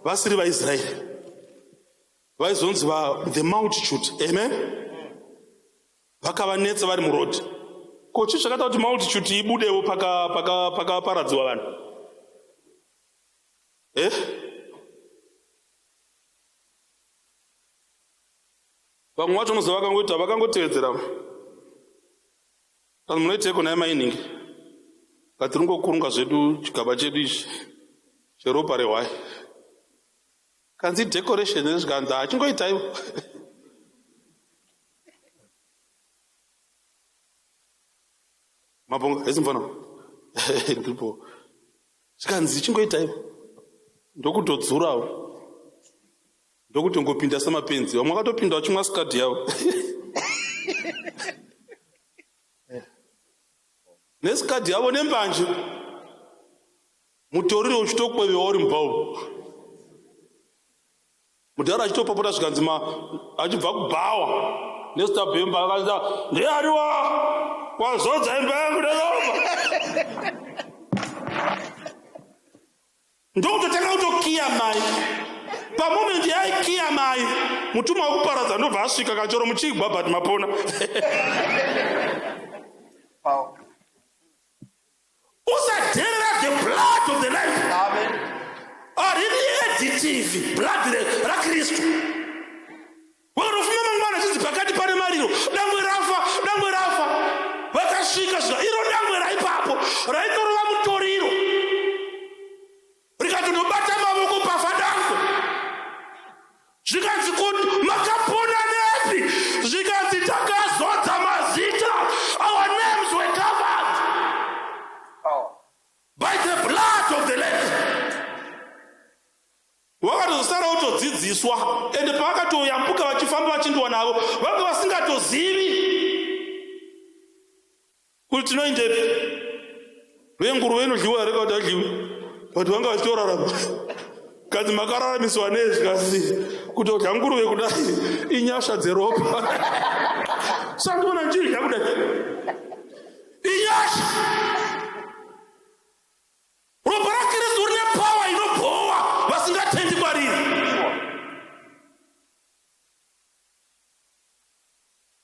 vasiri vaIsraeri vaizonzi the multitude. Amen. Vakavanetsa vari murodhi. Ko chii chakaita kuti multitude ibudewo pakaparadziwa vanhu? Vamwe vacho unozva vakangotevedzera. Kana munoiteko naye mainingi ngatiringokurunga zvedu chigaba chedu ichi cheropa rehwai kanzi decoration nezvikanzi achingoitaiwo. Mabonga esimfana ndipo zvikanzi chingoitaiwo ndokutodzurawo ndokutongopinda samapenzi. Vamwe vakatopinda vachimwa skadi yavo nesikadhi yavo nembanje mutoriro uchitokwevewa uri mubhawu mudhara achitopopota zvikanzi achibva kubhawa nesitabhemba akaita ndianiwa wazodza imba yangu neropa ndokutotanga kutokiya mai pamomenti yaikiya mai mutumwa wekuparadza ndobva asvika kachoro muchigwa but mapona. Usadherera the blood of the Lamb. Amen. Arini additive blood raKristu. Wakanofuma mangwana achidzi pakati pane mariro dangwe rafa vakasvika zvika iro dangwe raipapo raitorova mutoriro rikatondobata mavoko pafa dangwe zvikanzi kuti makapona nepi zvikanzi takazodza mazita our names were covered by the blood of the Lamb. Vakatozosara kutodzidziswa ende pavakatoyambuka vachifamba vachindowa navo vanga vasingatozivi kuti tinoendepi. Venguruve inodliwa here kuti adliwe but vanga vachitorarama kanzi makararamiswa nezvi kasi kuti odla nguruve kudai inyasha dzeropa sandiona ndirya kudai inyasha ropa raKristu rine pawa inobhowa vasingatendi kwariri.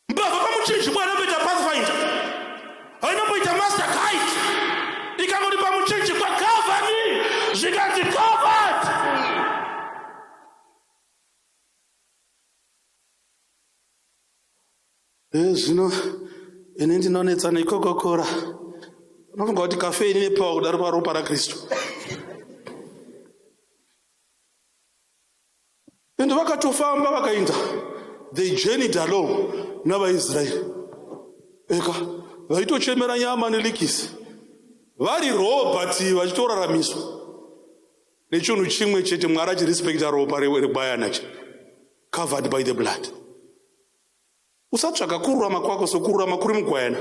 Mbavha pamuchinji bwana anomboita pathfinder ainomboita master kite ikangoti pamuchinji kwakavani zvikanzi covered. Zvino ine ndinonetsana ikokokora unofunga kuti kafeini nepawa kudaro paropa raKristu. Ende vakatofamba vakaenda they journeyed along navaIsraeri eka vaitochemera nyama nelikisi vari Robert vachitoraramiswa nechunhu chimwe chete Mwari achirespekta ropa regwayana covered by the blood. Usatsvaka kururama kwako sokururama kuri mugwayana.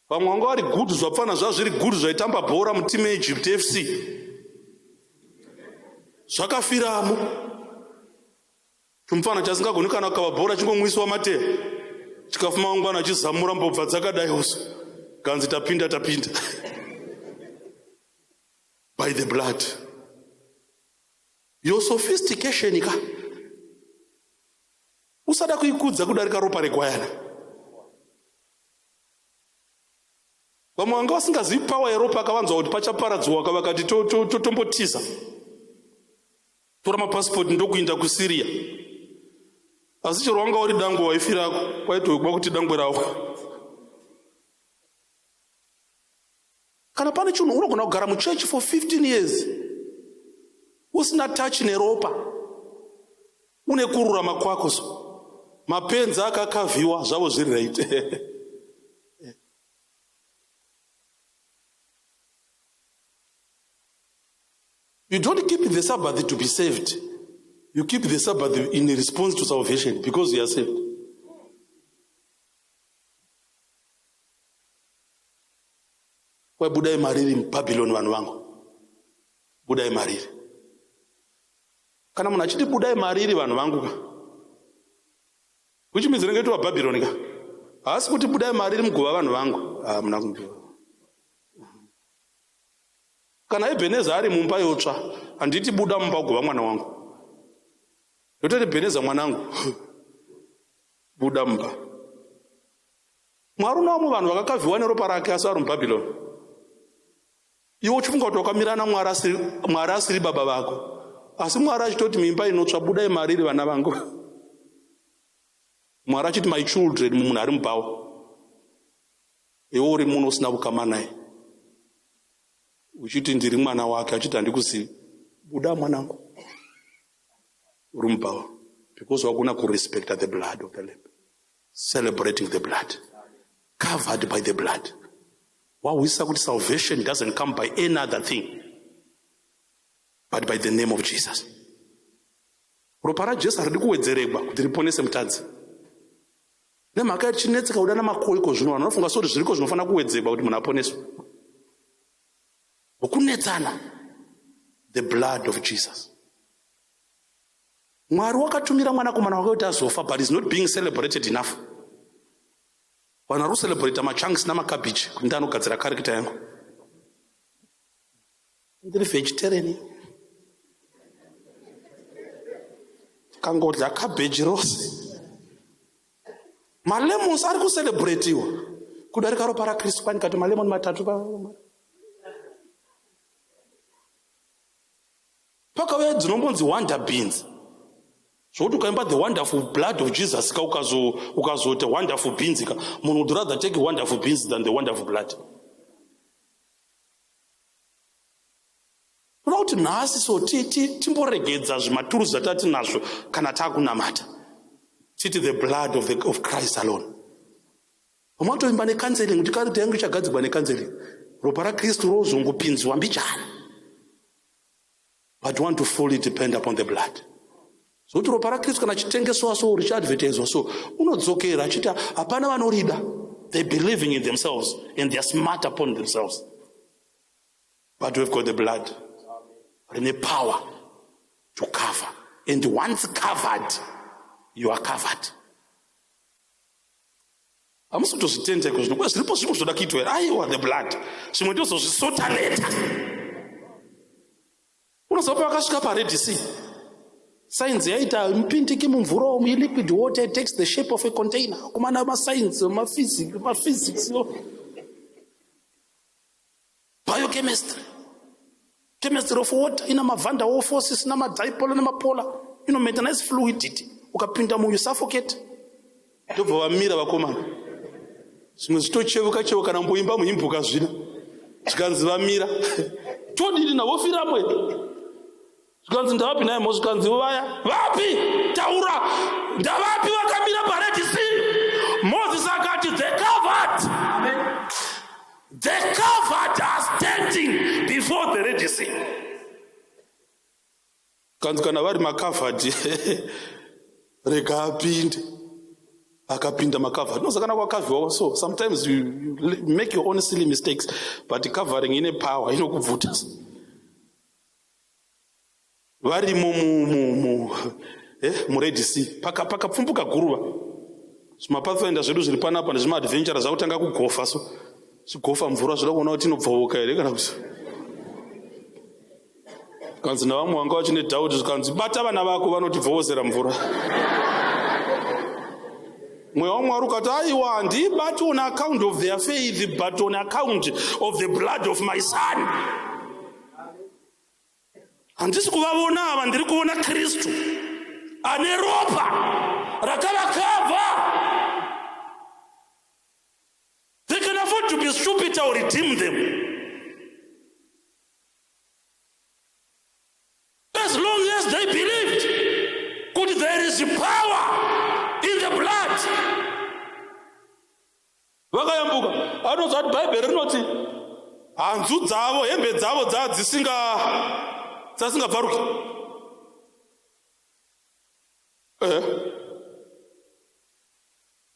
Vamwe vanga vari gudhu zvapfana zviri gudhu zvaitamba bhora mutimu yeEgypt FC zvakafiramo. Chimufana chasingagoni kana kukava bhora chingomwiswa matero chikafuma mangwana achizamura mbobva dzakadaiuso kanzi tapinda by the blood. Your sophistication ka usada kuikudza kudarika ropa regwayana. Vamwe vanga vasingazivi pawa yeropa akavanzwa kuti pachaparadzwa vakati totombotiza tora mapasipoti ndokuinda kuSiria. Asi chero wanga uri dangwe waifirako kwaitogwa kuti dangwe rawo. Kana pane chinhu unogona kugara muchechi for 15 years usina touch neropa une kururama kwako so mapenzi akakavhiwa zvavo zviri right. You don't keep the Sabbath to be saved. You keep the Sabbath in response to salvation because you are saved. Why budai mariri in Babylon vanhu vangu? Budai mariri. Kana munhu achiti budai mariri vanhu vangu which means renenge tiwa Babylon ka haasi kuti budai mariri mugova vanhu vangu muna kundiwa. Kana Ebeneza ari mumba yotsva handiti buda mumba ugova mwana wangu, ndototi Ebeneza mwanangu buda mumba. Mwari unomo vanhu vakakavhiwa neropa rake asi vari muBhabhironi. Iwe uchifunga kuti wakamira naMwari asiri baba vako, asi Mwari achitoti mimba inotsva budai mariri vana vangu. Mwari achiti my children munhu ari mumbawo, iwe uri munhu usina ukama naye uchiti ndiri mwana wake, achiti handikuzivi, buda mwanangu uri mumbawo, because wakuna kurespecta the blood of the Lamb, celebrating the blood, covered by the blood. Wawisa kuti salvation doesn't come by any other thing but by the name of Jesus. Ropa raJesu haridi kuwedzeregwa kuti riponese mutadzi. Nemhaka yechinetseka kuda namakoiko zvino vanhu vanofunga soti zviriko zvinofanira kuwedzerwa kuti munhu aponeswe. Kunetsana, the blood of Jesus. Mwari wakatumira mwanakomana wake kuti azofa, but is not being celebrated enough. Vanhu vari kucelebrata machunks namakabichi kuti ndanogadzira karikita yangu. Ndiri vegetarian. Kangodya cabbage rose. Malemons ari kucelebratiwa kudarika ropa raKristu, kwani kati malemon matatu pakauya dzinombonzi wonder beans, zvokuti ukaimba the wonderful blood of Jesus ka ukazoti wonderful beans ka munhu would rather take wonderful beans than the wonderful blood. Toda kuti nhasi so timboregedza zvimaturuzi zvatati nazvo kana taakunamata titi the blood of Christ alone. Vamatoimba necounseling kuti karita yangu ichagadzirwa necounseling, ropa raKristu rozongopinzwa mbichana, but want to fully depend upon the blood. So kuti ropa raKristu kana chitengeswa so richiadvertiswa so unodzokera achiti hapana vanorida, they believing in themselves and they are smart upon themselves, but we've got the blood and the power to cover, and once covered you are covered. Hamusi kutozvitenda iko zvino zviripo zvimwe zvoda kuitwa here, aiwa the blood zvimwe ndozozvisota leta. Unozopa vakasvika paRed Sea, science yaita mupindiki mumvura umu, liquid water takes the shape of a container. Kumana mascience maphysics biochemistry, chemistry of water ina van der Waals forces namadipole namapolar, maintenance fluidity. Ukapinda mu you suffocate. Ndobva vamira vakomana. Zvimwe zvitocheuka kana mboimba muimbuka zvino. Zvikanzi vamira. Todini na wofira mwe. Zvikanzi ndavapi naye mo, zvikanzi vaya. Vapi? Taura. Ndavapi vakamira paRed Sea? Moses akati they covered. Amen. They covered are standing before the Red Sea. Kanzi kana vari makavhadi rega apinde, akapinda makavhadi. Nosakana kwakavhiwa so sometimes you make your own silly mistakes, but covering ine power inokubvuta. Vari muRed Sea pakapfumbuka guruva, zvimapathfinder zvedu zviri panapa nezvimaadventure zvakutanga kugofa, so zvigofa mvura zvoda kuona kuti inobvawoka here kana kuti kanzi navamwe vanga vachine dhauti zvikanzi bata vana vako vanotibvowozera mvura. Mweya waMwari ukati aiwa handibati on account of their faith but on account of the blood of my son. Handisi kuvavona ava, ndiri kuona Kristu ane ropa rakavakavha. They can afford to be stupid or redeem them. As long as they believed, good, there is power in the blood. Vakayambuka anozva kuti Bhaibheri rinoti hanzu dzavo, hembe dzavo dzasingabvaruki.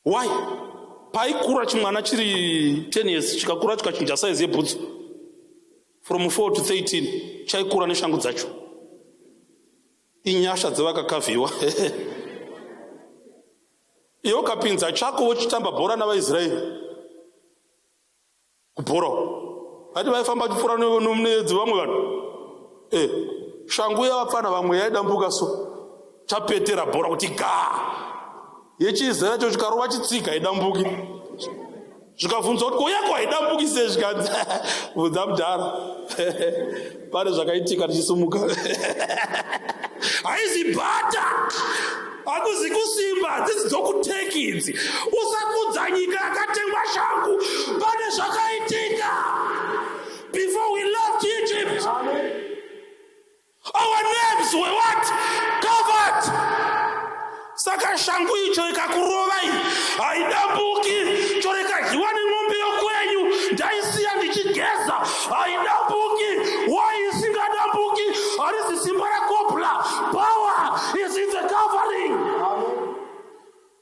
Why? Paikura chimwana chiri 10 years chikakura chikachinja size yebhutsu from 4 to 13 chaikura neshangu dzacho. inyasha dzevakakavhiwa. Iwe ukapinza chako wochitamba bhora navaisraeri kubhora hati vaifamba chipfuura nedzi vamwe vanhu shangu yavapfana vamwe yaidambuka so chapetera bhora kuti yechiisraeri cho chikarova chitsika haidambuki zvikabvunzwa kuti koyako haidambuki sei zvikanzi bvunza mudhara pane zvakaitika tichisimuka haizi bhata hakuzi kusimba dzidzi dzokuteki idzi usakudza nyika yakatengwa shangu pane zvakaitika before we left Egypt. Our names were what? Covered. Saka shangu icho ikakurovai haidambuki chorekadyiwa nemombe yokwenyu ndaisiya ndichigeza haidambuki. Why isingadambuki? Harisi simba rakopla. Power is in the covering.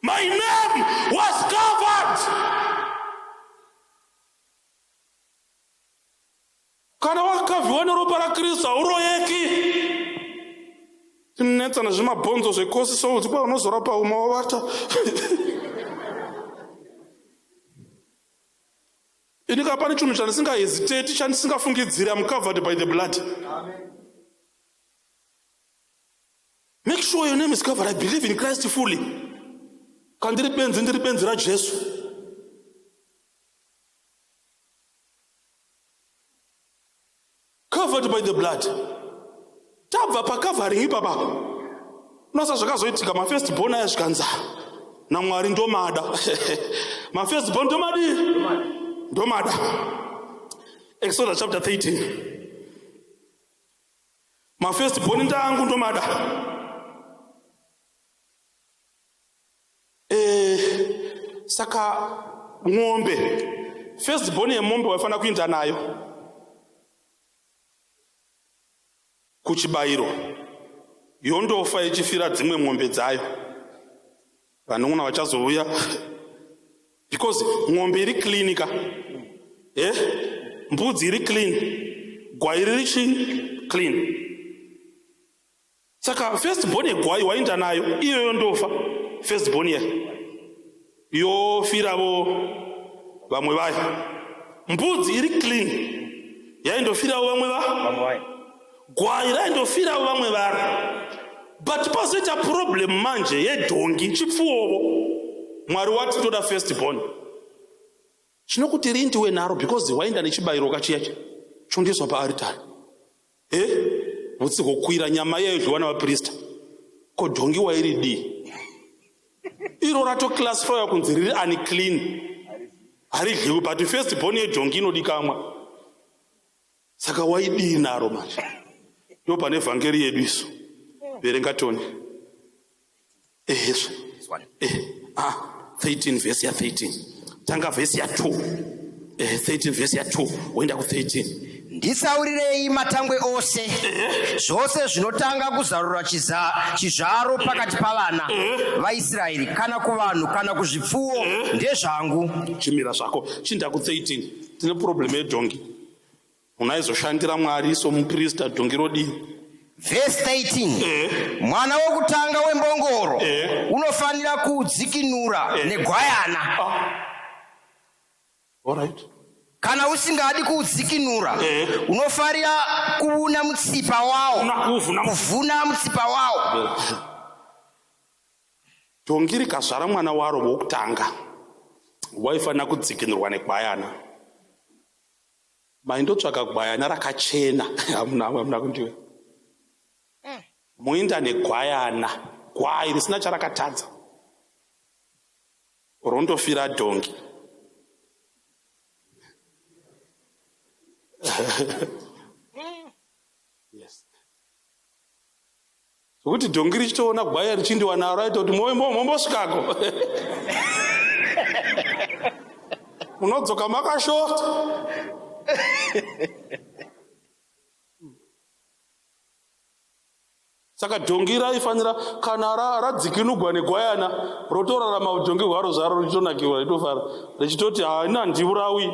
My name was covered. Kana wakavhiwa neropa raKristu hauroyeki. Tinetsana zvemabhonzo zvekosi souti kwa unozorapa uma wavata. Inika pane chinhu chandisingahesitate chandisingafungidzira. I'm covered by the blood. Amen. Make sure your name is covered. I believe in Christ fully. Kandiri benzi ra Jesu. Covered by the blood. Tabva pa covering ipapa. Nosa zvakazoitika ma first born ayasvikanza. naMwari ndomada. My first born ndomada. Exodus chapter 13. My first born ndangu ndomada. Saka ng'ombe. First born yemombe waifana kuinda nayo kuchibayiro yondofa ichifira dzimwe ng'ombe dzayo. Vanongona vachazouya because ng'ombe iri clean ka mbudzi iri clean, gwai riri clean. Saka first born yegwai wainda nayo iyo yondofa. First born yofiravo vamwe vayo. Mbudzi iri clean yaindofiravo vamwe vayo. Gwai raindofiravo vamwe vari. But pazoita problem manje yedhongi chipfuwo. Mwari wati toda first born. Chinokuti rindiwe naro because wainda nechibayiro kachiyacho chondiswa paaritari. Vutsi kukwira nyama yaidyiwa navaprista. Ko dhongi wairi di. Iro rato classify kunzi riri unclean. Haridyiwi but first born yedhongi inodikamwa. Saka waidi naro manje. Ndo pane vhangeri yedu isu. Verenga toni. 13 verse ya 13. Tanga verse ya 2. 13 verse ya 2. Wenda ku 13. Ndisaurirei matangwe ose zvose zvinotanga kuzarura chizvaro pakati pavana vaIsraeri kana kuvanhu kana kuzvipfuwo ndezvangu. Chimira zvako chinda ku 13. Tine problem yedhongi. Unaizoshandira Mwari somuprista dhongi rodini. Verse 13. Mwana wokutanga wembongoro unofanira kudzikinura negwayana. All right. Kana usingadi kudzikinura unofarira kuvuna mutsipa wawo. Kuvuna mutsipa wawo. Dhongi rikazvara mwana waro wokutanga waifanira kudzikinurwa negwayana. Maindotsvaka gwayana rakachena. Hamuna kundiwe. Muinda negwayana. Gwai risina charakatadza. Rondofira dhongi. Yes. Kuti dhongi richitoona gwaya richindiwa naro aita kuti mombosvikako. Unodzoka makashota. Saka dhongi raifanira kana radzikinurwa negwayana rotorarama dhongi hwaro zvaro richitonakiwa richitofara richitoti haina ndiurawi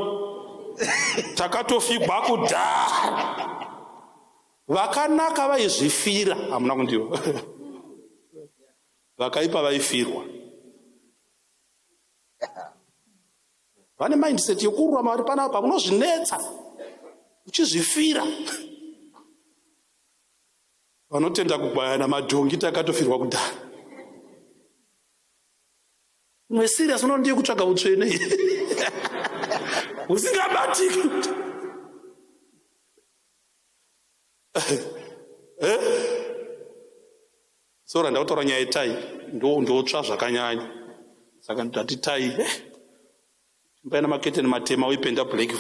takatofigwa kudhaya. Vakanaka vaizvifira, hamuna kundiwa. Vakaipa vaifirwa. Vane mindset yokururama vari panapa unozvinetsa uchizvifira. Vanotenda kugwayana madhongi takatofirwa kudhara. Mwe serious unondiye kutsvaga utsvene. Usingabatiki. Sora ndautaura nyaya yetai ndotsva zvakanyanya. Saka ndati tai mbaina maketeni matema uipenda black.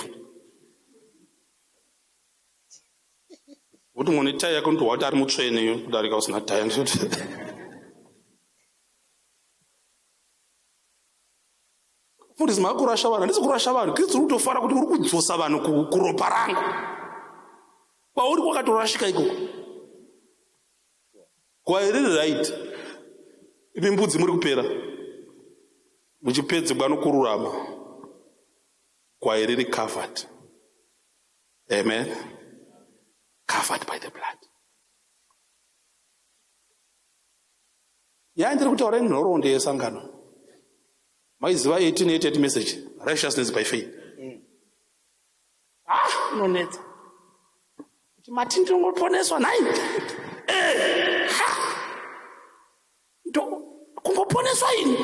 Kuti mune tai yako ndo wati ari mutsvene kudarika usina tai. Fundisi makurasha vanhu, handisi kurasha vanhu. Kristu uri kutofara kuti uri kudzosa vanhu kuropa rangu. Kwauri kwakatorashika ikoko. Gwai riri right. Imi mbudzi muri kupera. Muchipedzegwa nokururama. Gwai riri covered. Amen. Covered by the blood. Ndiri kutaura nhoroondo yesangano. Maiziva 1888 message. Righteousness by faith. Unonetsa. Kuti mati ndingoponeswa nai. Kungoponeswa ini.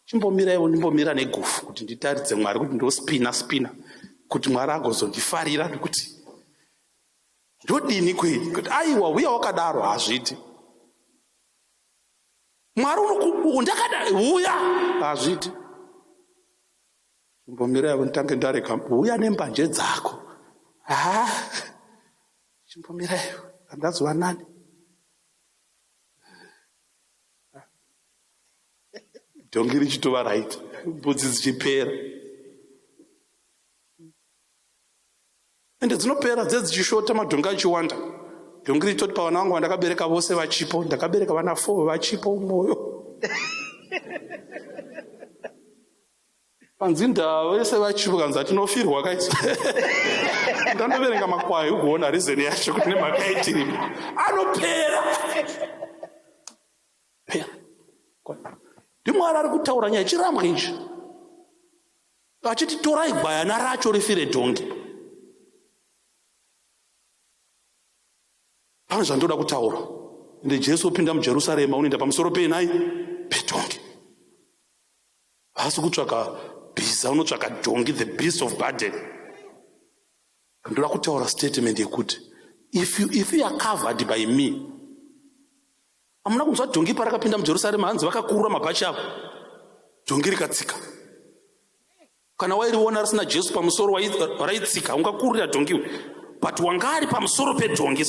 Chimbomirawo ndimbomira negufu kuti nditaridze Mwari kuti ndospina kuti Mwari agozondifarira nekuti ndodini kweli kuti aiwa uya wakadaro hazviti. Mwari ndakada uya hazviti. Chimbomirawo nditange ndareka uya nembanje dzako. Chimbomirawo andazwa nani. Dhongi richitova right, mbudzi dzichipera. Ende dzinopera dzichishota madhongi achiwanda. Dhongi richitoti pavana vangu vandakabereka vose vachipo, ndakabereka vana 4 vachipo mwoyo. Panzinda vese vachipo kanza tinofirwa kaisi. Ndandoverenga makwai ugoona reason yacho kuti nemakaitiri. Anopera. Pera. Ndimwari ari kutaura nyaya chirama ichi. Achiti torai gwayana racho rifire dhongi. Pane zvandoda kutaura. Ende Jesu opinda muJerusarema unoenda pamusoro penai pedhongi. Hasi kutsvaka bhiza, unotsvaka dhongi, the beast of burden. Ndoda kutaura statement yekuti if you are covered by me. Hamuna kunzwa dhongi parakapinda muJerusarema hanzi vakakurura mabhachi avo. Dhongi rikatsika. Kana wairiona risina Jesu pamusoro raitsika ungakurira dhongi. But wanga ari pamusoro pedhongi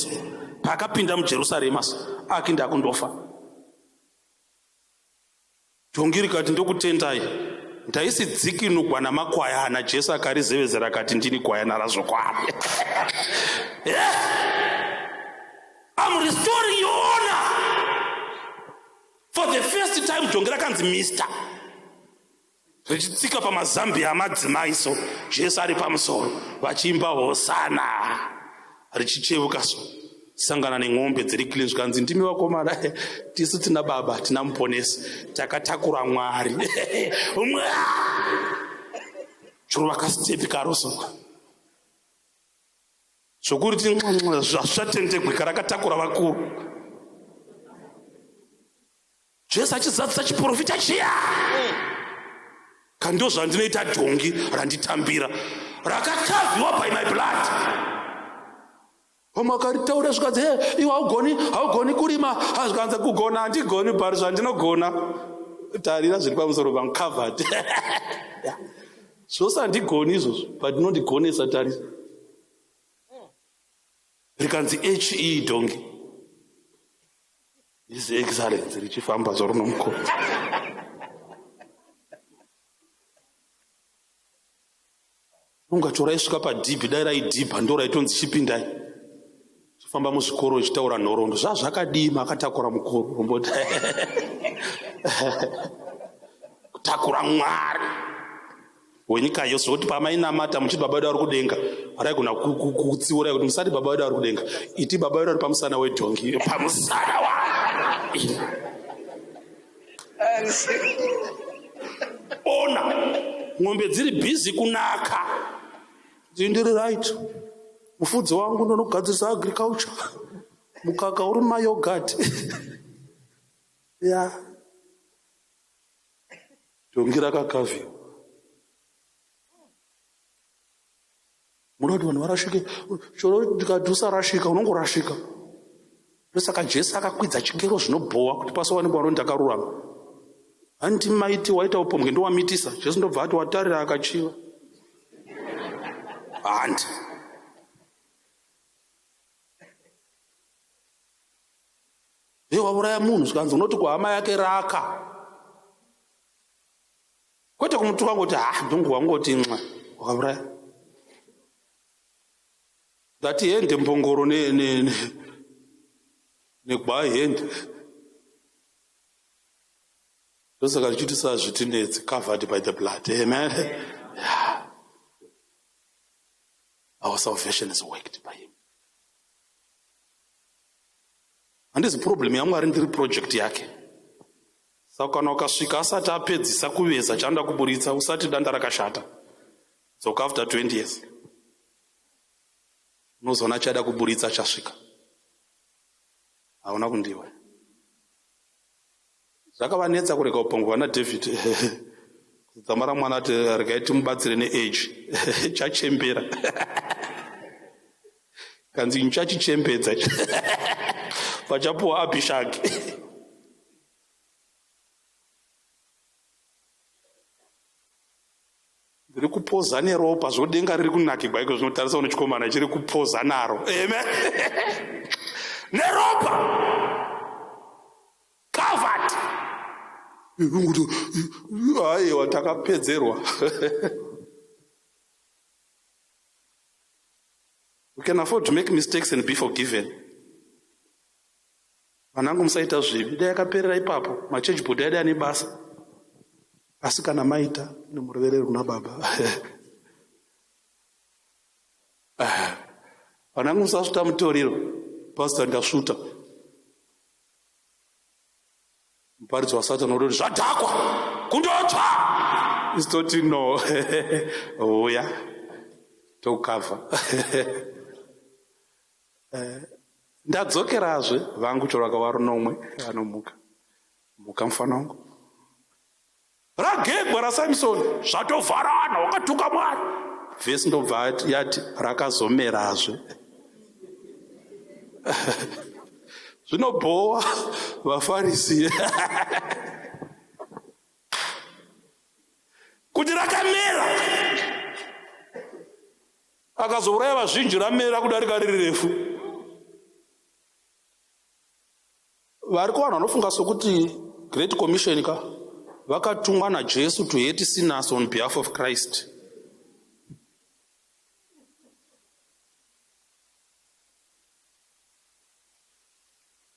pakapinda muJerusarema akinda kundofa. Dhongi rikati ndokutendai. Ndaisi dziki nogwana makwayana. Jesu akarizevezera akati ndini kwayana razvokwadi. I'm restoring your honor. For the first time, dhongi rakanzi mister. Richitsika pamazambia amadzimai so. Jesu ari pamusoro. Vachimba hosana. Richichevuka so. Sangana neng'ombe dziri clean zvikanzi ndimi vakomana. Tisu tina baba, tina muponesi. Takatakura Mwari. Churu vakastepi karosoka. Zvokuri zvazvatendekwika rakatakura vakuru. Jesu achizadzisa chiprofita chiya. Kando zvandinoita dhongi randitambira. Rakataviwa by my blood. Vamakaritaura zvikanzi iwe haugoni kurima. Zvikanzi kugona handigoni bhari zvandinogona. Tarira zviri pamusoro pangu covered. Zvose handigoni izvozvo but ndinondigonesa tarisa. Rikanzi HE dhongi. His Excellency richifamba zoro nomukoti. Ungatora isvika padhibhi dai raidhibha ndo raitonzi chipindai. Chifamba muzvikoro ichitaura nhoroondo. Zvazvakadii makatakura mukoro romboti. Kutakura Mwari. wenyikayo, zvokuti pamainamata muchiti baba vedu vari kudenga, raigona kutsiurai kuti musati baba vedu vari kudenga, iti baba vedu vari pamusana wedhongi, pamusana wa ona ng'ombe dziri bhizi kunaka, ndiri right, mufudzi wangu ndonogadzirisa agriculture, mukaka uri mayogati ya dhongi rakakavhiwa. Muda kuti vanhu varashike, shoro ndikati usarashika unongorashika. Ndosaka Jesu akakwidza chigero zvinobhowa kuti pasawanikwa vanoti ndakarurama. Handi maiti waita upombwe ndowamitisa, Jesu ndobva ati watarira akachiva. Handi. Wauraya munhu zvikanzi unoti kuhama yake raka. Kwete kumutuka ngoti ndongo wangoti mwa wakauraya. Ngati hende mbongoro nekubaya hende. Ndosaka ndichiti sazvitinetsi covered by the blood. Amen. Yeah. Our salvation is worked by him. Handisi problem yaMwari ndiri project yake. Saka kana ukasvika asati apedzisa kuveza chaanoda kuburitsa, usati danda rakashata. So after 20 years unozoona chada kuburitsa chasvika. Hauna kundiwa. Zvakavanetsa kurega upongo vana David. Dzamara mwana ati regai timubatsire neage. Chachembera. Kanzi nchachichembedza. Vachapuwa Abhishagi. Ndiri kupoza neropa zvodenga riri kunakigwa iko zvinotarisa une chikomana chiri kupoza naro. Amen. Neropa. Covered. Aiwa takapedzerwa. We can afford to make mistakes and be forgiven. Vanangu musaita zvivi, dai akaperera ipapo, machechi bhodhi ade ane basa. Asi kana maita nemureverero kuna baba. Vanangu musasvuta mutoriro, pastor ndasvuta. Muparidzi waSatani unoti zvadhakwa, kundotsva. Isitoti no. Uya, tokava. Ndadzokerazve vangu choraka waro nomwe anomuka. Muka mufana wangu. Ragegwa raSamson zvatovharana wakatuka Mwari. Vhesi ndobva yati rakazomerazve. Zvinobhowa vaFarisi. Kuti rakamera. Akazouraya vazhinji ramera kudarika riri refu. Vari kuvanhu vanofunga sokuti Great Commission ka vakatumwa naJesu to hate sinners on behalf of Christ.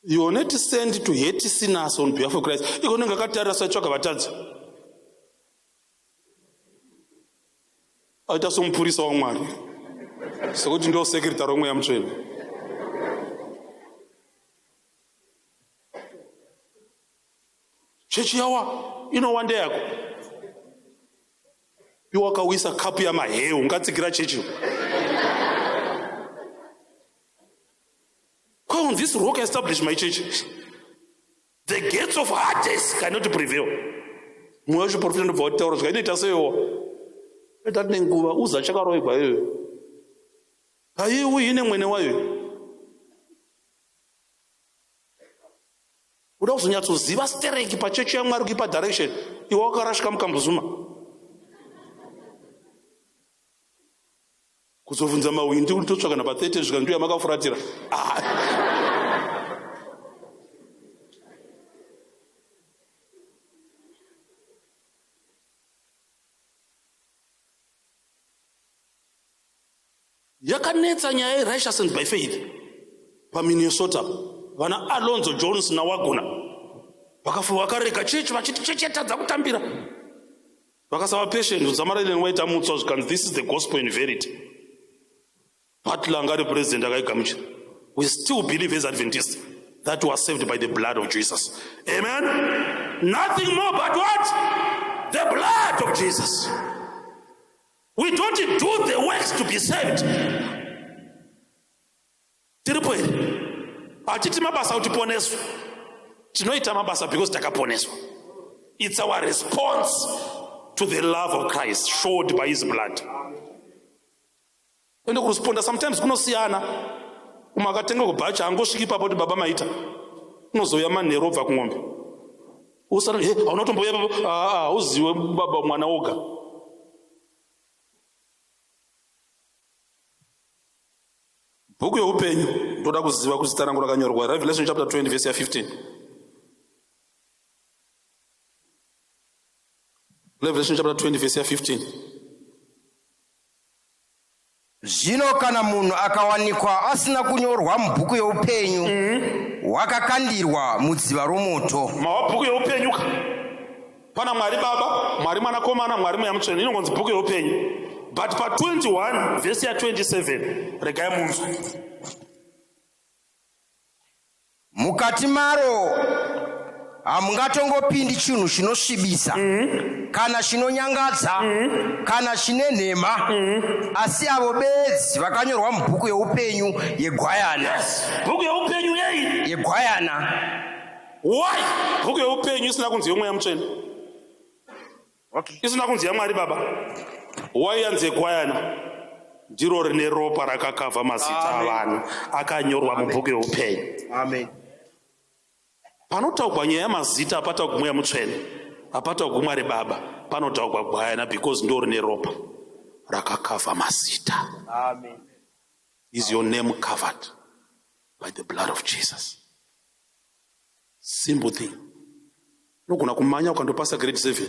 You are not sent to hate sinners on behalf of Christ. Iko nenga katarira saitsvaga vatadzi. Aita somupurisa waMwari. Sokuti ndo sekretari womweya mutsvene. Chechi yawa inowanda yako. Iwe wakawisa kapu yamaheu ungatsikira chechi. On this rock I establish my church. The gates of Hades cannot prevail. Mweya wechiprofita ndobva wataura zvikainoita seyowa. Eta nenguva uza chakarohegwa iyoyo. Haiwi ine mwene wayo. Uda kuzonyatsoziva stereki pachechi yaMwari kuipa direction. Iwe wakarashika mukambuzuma. Kuzovunza mawindi utotsvaka napa 30 zvika ndiyo yamakafuratira. Yakanetsa nyaya yerighteousness by faith paMinnesota. Vana Alonzo Jones nawagona vakareka chechi vachiti chechi yatadza kutambira. vakasava patient udzamarileni waita mutswa zvikanzi this is the gospel in verity. Butler angari president akaigamuchira. We still believe as Adventists that we are saved by the blood of Jesus. Amen. Nothing more but what? The blood of Jesus. We don't do the works to be saved. Tiripo atiti mabasa kuti poneswa. Tinoita mabasa because takaponeswa. It's our response to the love of Christ showed by his blood. And kuresponda sometimes kunosiyana. Umakatenga kubhacha angosviki papo kuti baba maita. Unozoya manheru obva kumwombe. Usana aunotomboya papo uziwe baba mwana oga. Bhuku yeupenyu ndoda kuziva kuti zita rangu rakanyorwa. Revelation chapter 20 verse 15. Revelation chapter 20 verse 15. Zvino kana munhu akawanikwa asina kunyorwa mubhuku yeupenyu wakakandirwa mudziva romoto. Mabhuku yeupenyu pana Mwari Baba, Mwari Mwanakomana, Mwari Mweya Mutsvene, inongonzi bhuku yeupenyu. But pa 21 verse 27 regai munzwa. Mukati maro hamungatongopindi chinhu chinosvibisa kana chinonyangadza kana chine nhema asi avo bedzi vakanyorwa mubhuku yeupenyu yegwayana. Bhuku yeupenyu yei yegwayana. Why? Bhuku yeupenyu isina kunzi yomweya mutsvene. Isina kunzi yaMwari Baba. Why yanzi yegwayana? Ndiro rine ropa rakakavha mazita avanhu akanyorwa mubhuku yeupenyu. Amen. Panotaurwa nyaya yamazita hapataurwa kumweya mutsvene, hapataurwa kumwari Baba, panotaurwa gwayana because ndo rine ropa rakakavha mazita. Amen. Is your name covered by the blood of Jesus? Simple thing. Unogona kumanya ukandopasa grade 7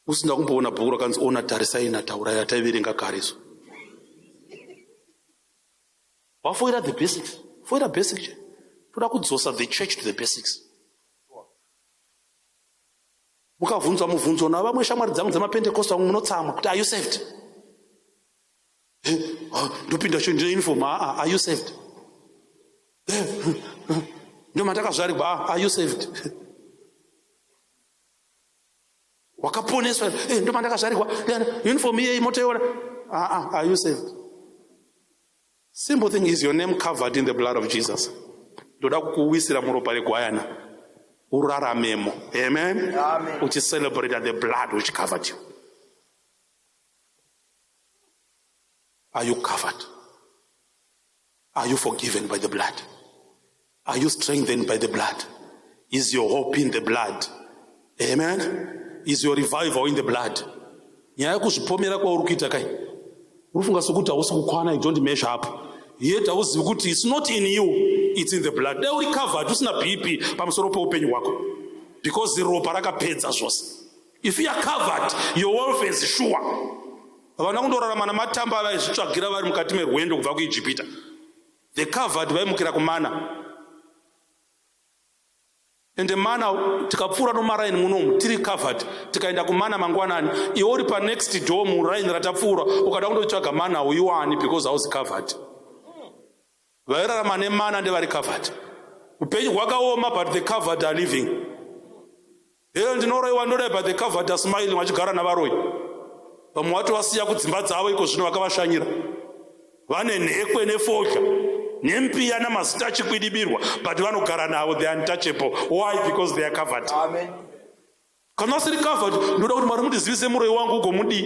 usina kumboona bhuku rakanzi ona tarisai nataura yataiverenga kareso. Wafoira the basics. Foira basic. Toda kudzosa the church to the basics. Mukavhunzwa mubvunzo navamwe shamwari dzangu dzamapentekosta munotsamwa kuti are you saved? Ndopinda sho ndine uniform. Are you saved? Ndio matakazvarigwa. Are you saved? Wakaponeswa. Ndio matakazvarigwa. Uniform yei motoiona. Are you saved? Simple thing is your name covered in the blood of Jesus. Ndoda kukuwisira muropa regwayana uraramemo. Amen. Which is celebrated the blood which covered you. Are you covered? Are you forgiven by the blood? Are you strengthened by the blood? Is your hope in the blood? Amen. Is your revival in the blood? Nyaya kuzvipomera kwauri kuita kai ufunga sokuti hausi kukwana, you don't measure up. Yet hauzivi kuti it's not in you, it's in the blood. They will covered usina BP pamusoro peupenyu hwako because the ropa rakapedza zvose. If you are covered, your welfare is sure. Vana kundorarama namatamba vaizvitsvagira vari mukati merwendo kubva kuIjipita. The covered vaimukira kumana. Ende mana tikapfuura nomaraini munomu tiri covered, tikaenda kumana mangwanani iwe uri pa next door muraini ratapfuura ukada kundotsvaga mana uyiwani because hausi covered. Vairarama nemana ndevari covered. Upenyu hwakaoma but the covered are living. Hero ndinoroiwa ndodai but the covered are smiling vachigara navaroi. Vamwe vato vasiya kudzimba dzavo iko zvino vakavashanyira. Vane nhekwe nefodya nempiya namazita achikwidibirwa but vanogara navo, they are untouchable. Why? Because they are covered. Amen. Kana usiri covered ndoda kuti Mwari mundizivise muroi wangu ugomudi.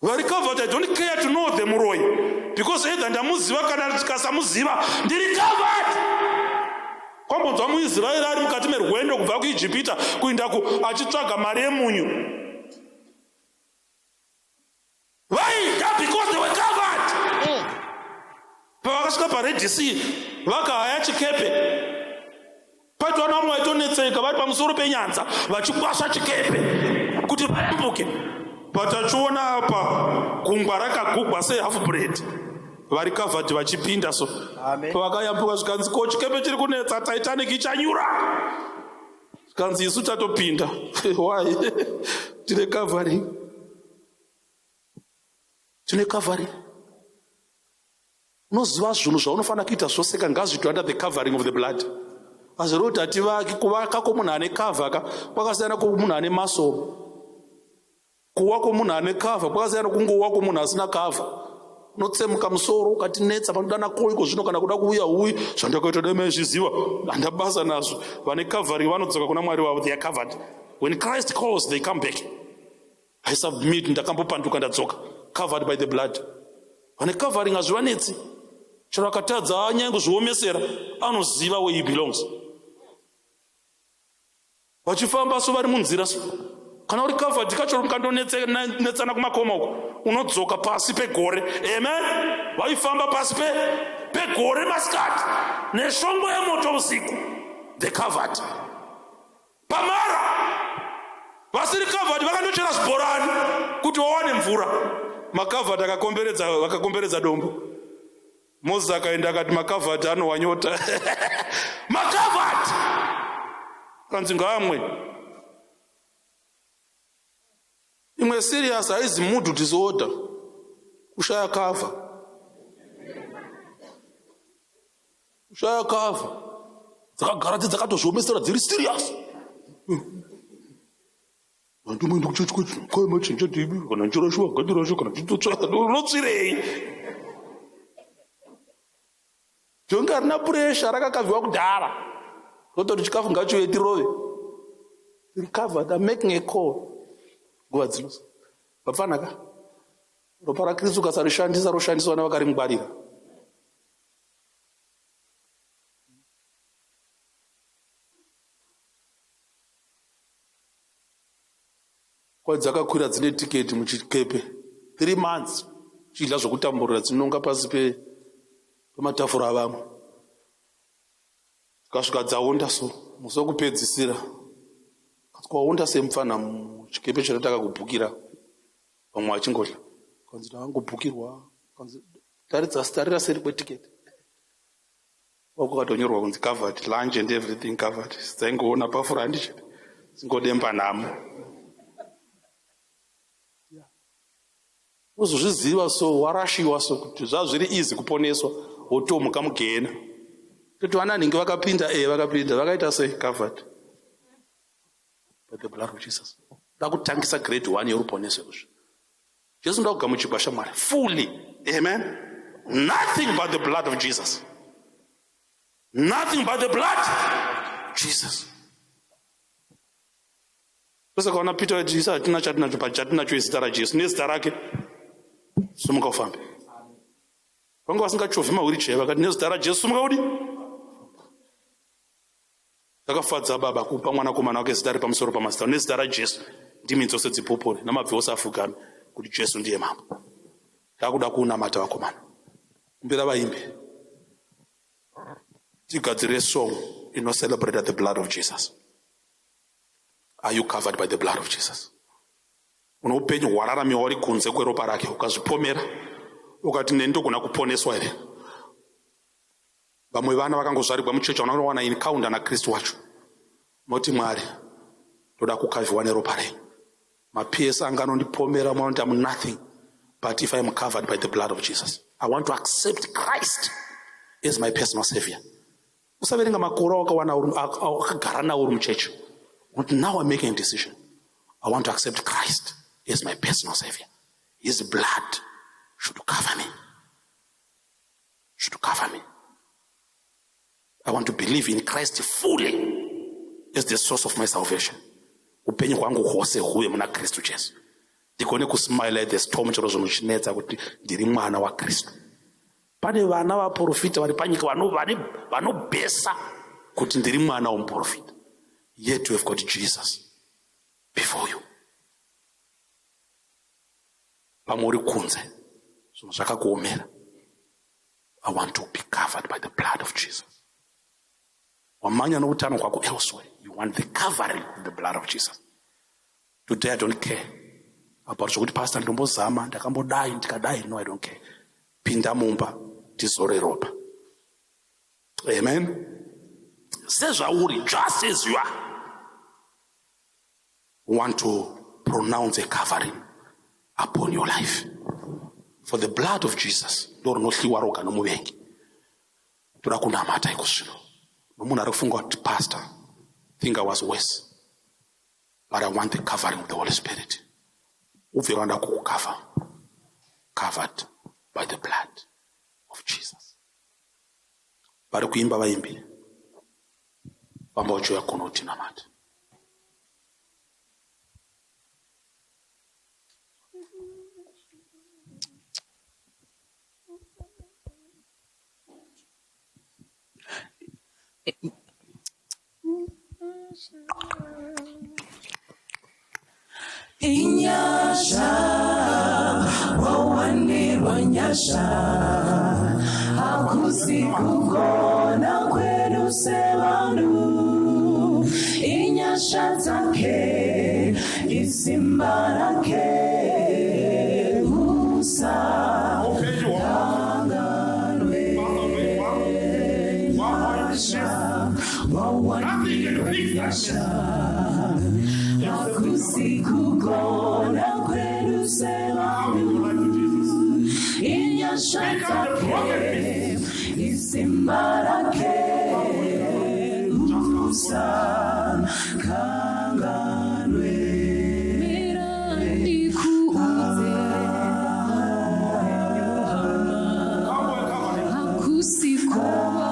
Vari covered, I don't care to know the muroi because either ndamuziva kana tikasamuziva ndiri covered. Kwambonzwa muIsraeri ari mukati merwendo kubva kuIjipita kuenda achitsvaga mari yemunyu. Vaida because they were covered. Pavakasvika paRed Sea vakahaya chikepe. Paitwa namwe vaitonetseka vari pamusoro penyanza vachikwasva chikepe kuti vayambuke. Patachiona apa gungwa rakagugwa sehalf bread. Vari covered vachipinda so. Pavakayambuka zvikanzi ko chikepe chiri kunetsa, Titanic ichanyura. kanzi isu tatopinda. Why? Tine covering. Unoziva zvinhu zvaunofanira kuita zvose ngazviitwe under the covering of the blood. Azviroti hativaki kuvaka kwomunhu ane kavha kwakasiyana kwomunhu ane masoro. Kuwa kwomunhu ane kavha kwakasiyana kungowa kwomunhu asina kavha. Unotsemuka musoro ukatinetsa panodana koiko zvino kana kuda kuuya uyi zvandakaita demezviziva handabasa nazvo. Vane covering vanodzoka kuna Mwari wavo, they are covered. When Christ calls, they come back. I submit, ndakambopanduka ndadzoka, covered by the blood. Vane covering hazvivanetsi. Chero akatadza anyange zviomesera anoziva where he belongs. Vachifamba so vari munzira so kana uri covered kachoro mukandonetsana kumakoma uko unodzoka pasi pegore. Amen. Vaifamba pasi pegore masikati neshongo yemoto usiku. They covered. Pamara vasiri covered vakandochera zibhorani kuti vawane mvura. Makavhati vakakomberedza dombo. Moses akaenda akati makavhati anowanyota. Makavhati kanzi ngaamwe. Imwe serious haizi mood disorder. Kushaya kava. Dzakagara dzakatozviomesera dziri serious. Vantu muende kuchechi kwechi kwai machinja tibi kana njorashwa gadirashwa kana chitotsvaka unotsirei. Jonga harina pressure rakakavhiwa kudhara. Kuti chikafu ngachiuye tirove. Tiri covered. I'm making a call. Nguva dzinosa. Vafanaka. Ropa raKristu kasarishandisa roshandiswa navakaringwarira. Kwa dzakakwira dzine tiketi muchikepe 3 months chidla zvokutamburira dzinonga pasi pematafura avamwe. Kasvika dzaonda so musi wokupedzisira kwaonda semufana muchikepe chinotaka kubhukira vamwe vachingodya. Kanzi ndavangobhukirwa. Kanzi tarira seri kwetiketi. Kwakatonyorwa kunzi covered, lunch and everything covered. Dzaingoona pafura handiche dzingodemba nhamo. Uzozviziva so warashiwa so kuti zvazviri easy kuponeswa wotomuka mugena. Kuti vana nhingi vakapinda vakapinda vakaita sei covered by the blood of Jesus. Ndakutangisa grade 1 yoruponeswe kuzvi. Jesu ndakugamuchirwa shamwari fully. Amen. Nothing but the blood of Jesus. Nothing but the blood of Jesus. Pesa kaona Peter Jesus hatina chatinacho pachatinacho zita raJesu nezita rake. Sumuka ufambe. Vanga vasingachovhi mawheelchair vakati nezita raJesu sumuka udi. Takafadza baba kupa mwanakomana wake zita pamusoro pamasitaro nezita raJesu ndimi dzose dzipopore namabvi ose afugame kuti Jesu ndiye mambo. Takuda kunamata vakomana. Kumbira vaimbi. Tigadzire song celebrate the blood of Jesus. Are you covered by the blood of Jesus? Unopenyu hwararamiwa uri kunze kweropa rake ukazvipomera ukati nendogona kuponeswa here. Vamwe vana vakangozvarirwa muchechi vanowana encounter naKristu wacho. Moti Mwari toda kukavhiwa neropa renyu. PS anga anondipomera munoti I'm nothing but if I am covered by the blood of Jesus. I want to accept Christ as my personal savior. Usaverenga makore wakagara nawo uri muchechi. Now I'm making a decision. I want to accept Christ as my personal savior. His blood should cover me. Should cover me. I want to believe in Christ fully as the source of my salvation. Upenyu kwangu hwose huye muna Kristu Jesu. Ndikone kusmile at the storm chero zvinochinetsa kuti ndiri mwana wa Kristu. Pane vana vaprofita vari panyika vanobhesa kuti ndiri mwana womuprofita. Yet you have got Jesus before you. Pamuri kunze. So zvakakuomera. I want to be covered by the blood of Jesus. Wamanya noutano kwako elsewhere. You want the covering of the blood of Jesus. Today I don't care about zvokuti pastor ndombozama ndakambodai ndikadai. No, I don't care. Pinda mumba tizore ropa. Amen. Sezvauri just as you are. want to pronounce a covering upon your life. For the blood of Jesus, Lord no hliwa roga no muvengi. Toda kunamata ikusvino. Nomunhu ari kufunga kuti pastor, think I was worse. But I want the covering of the Holy Spirit. Uvewanda kucover. Covered by the blood of Jesus. Bari kuimba vaimbi. Vamba ucho ya kunoti namata. Inyasha wawanirwa nyasha akusikugona kwenu sevandu inyasha zake isimbarake musa akusikugona kwenu sevandu inyasha zake isimbarake musa kanganwe mirandikuuze akusikugona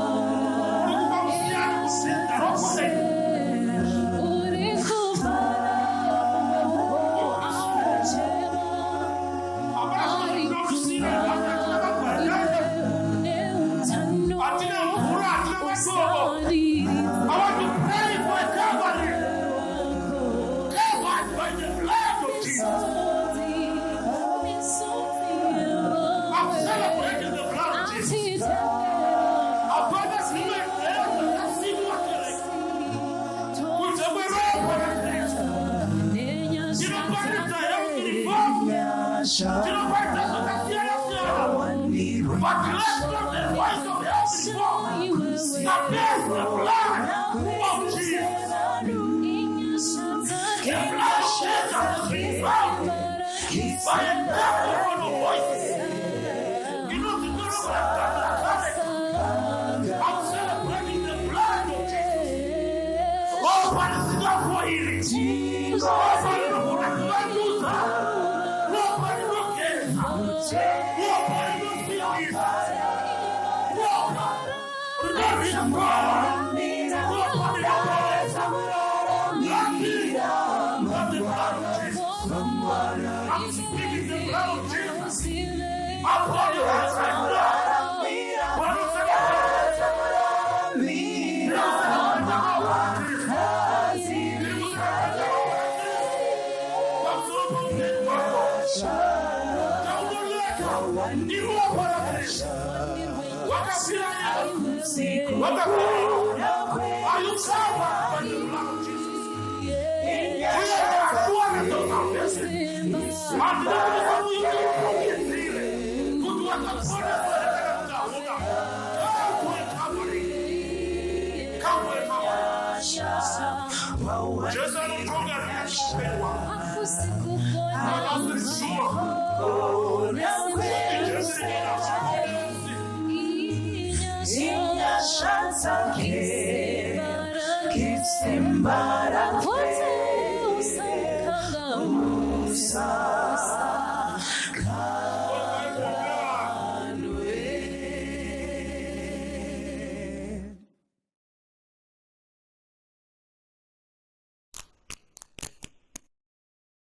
Oh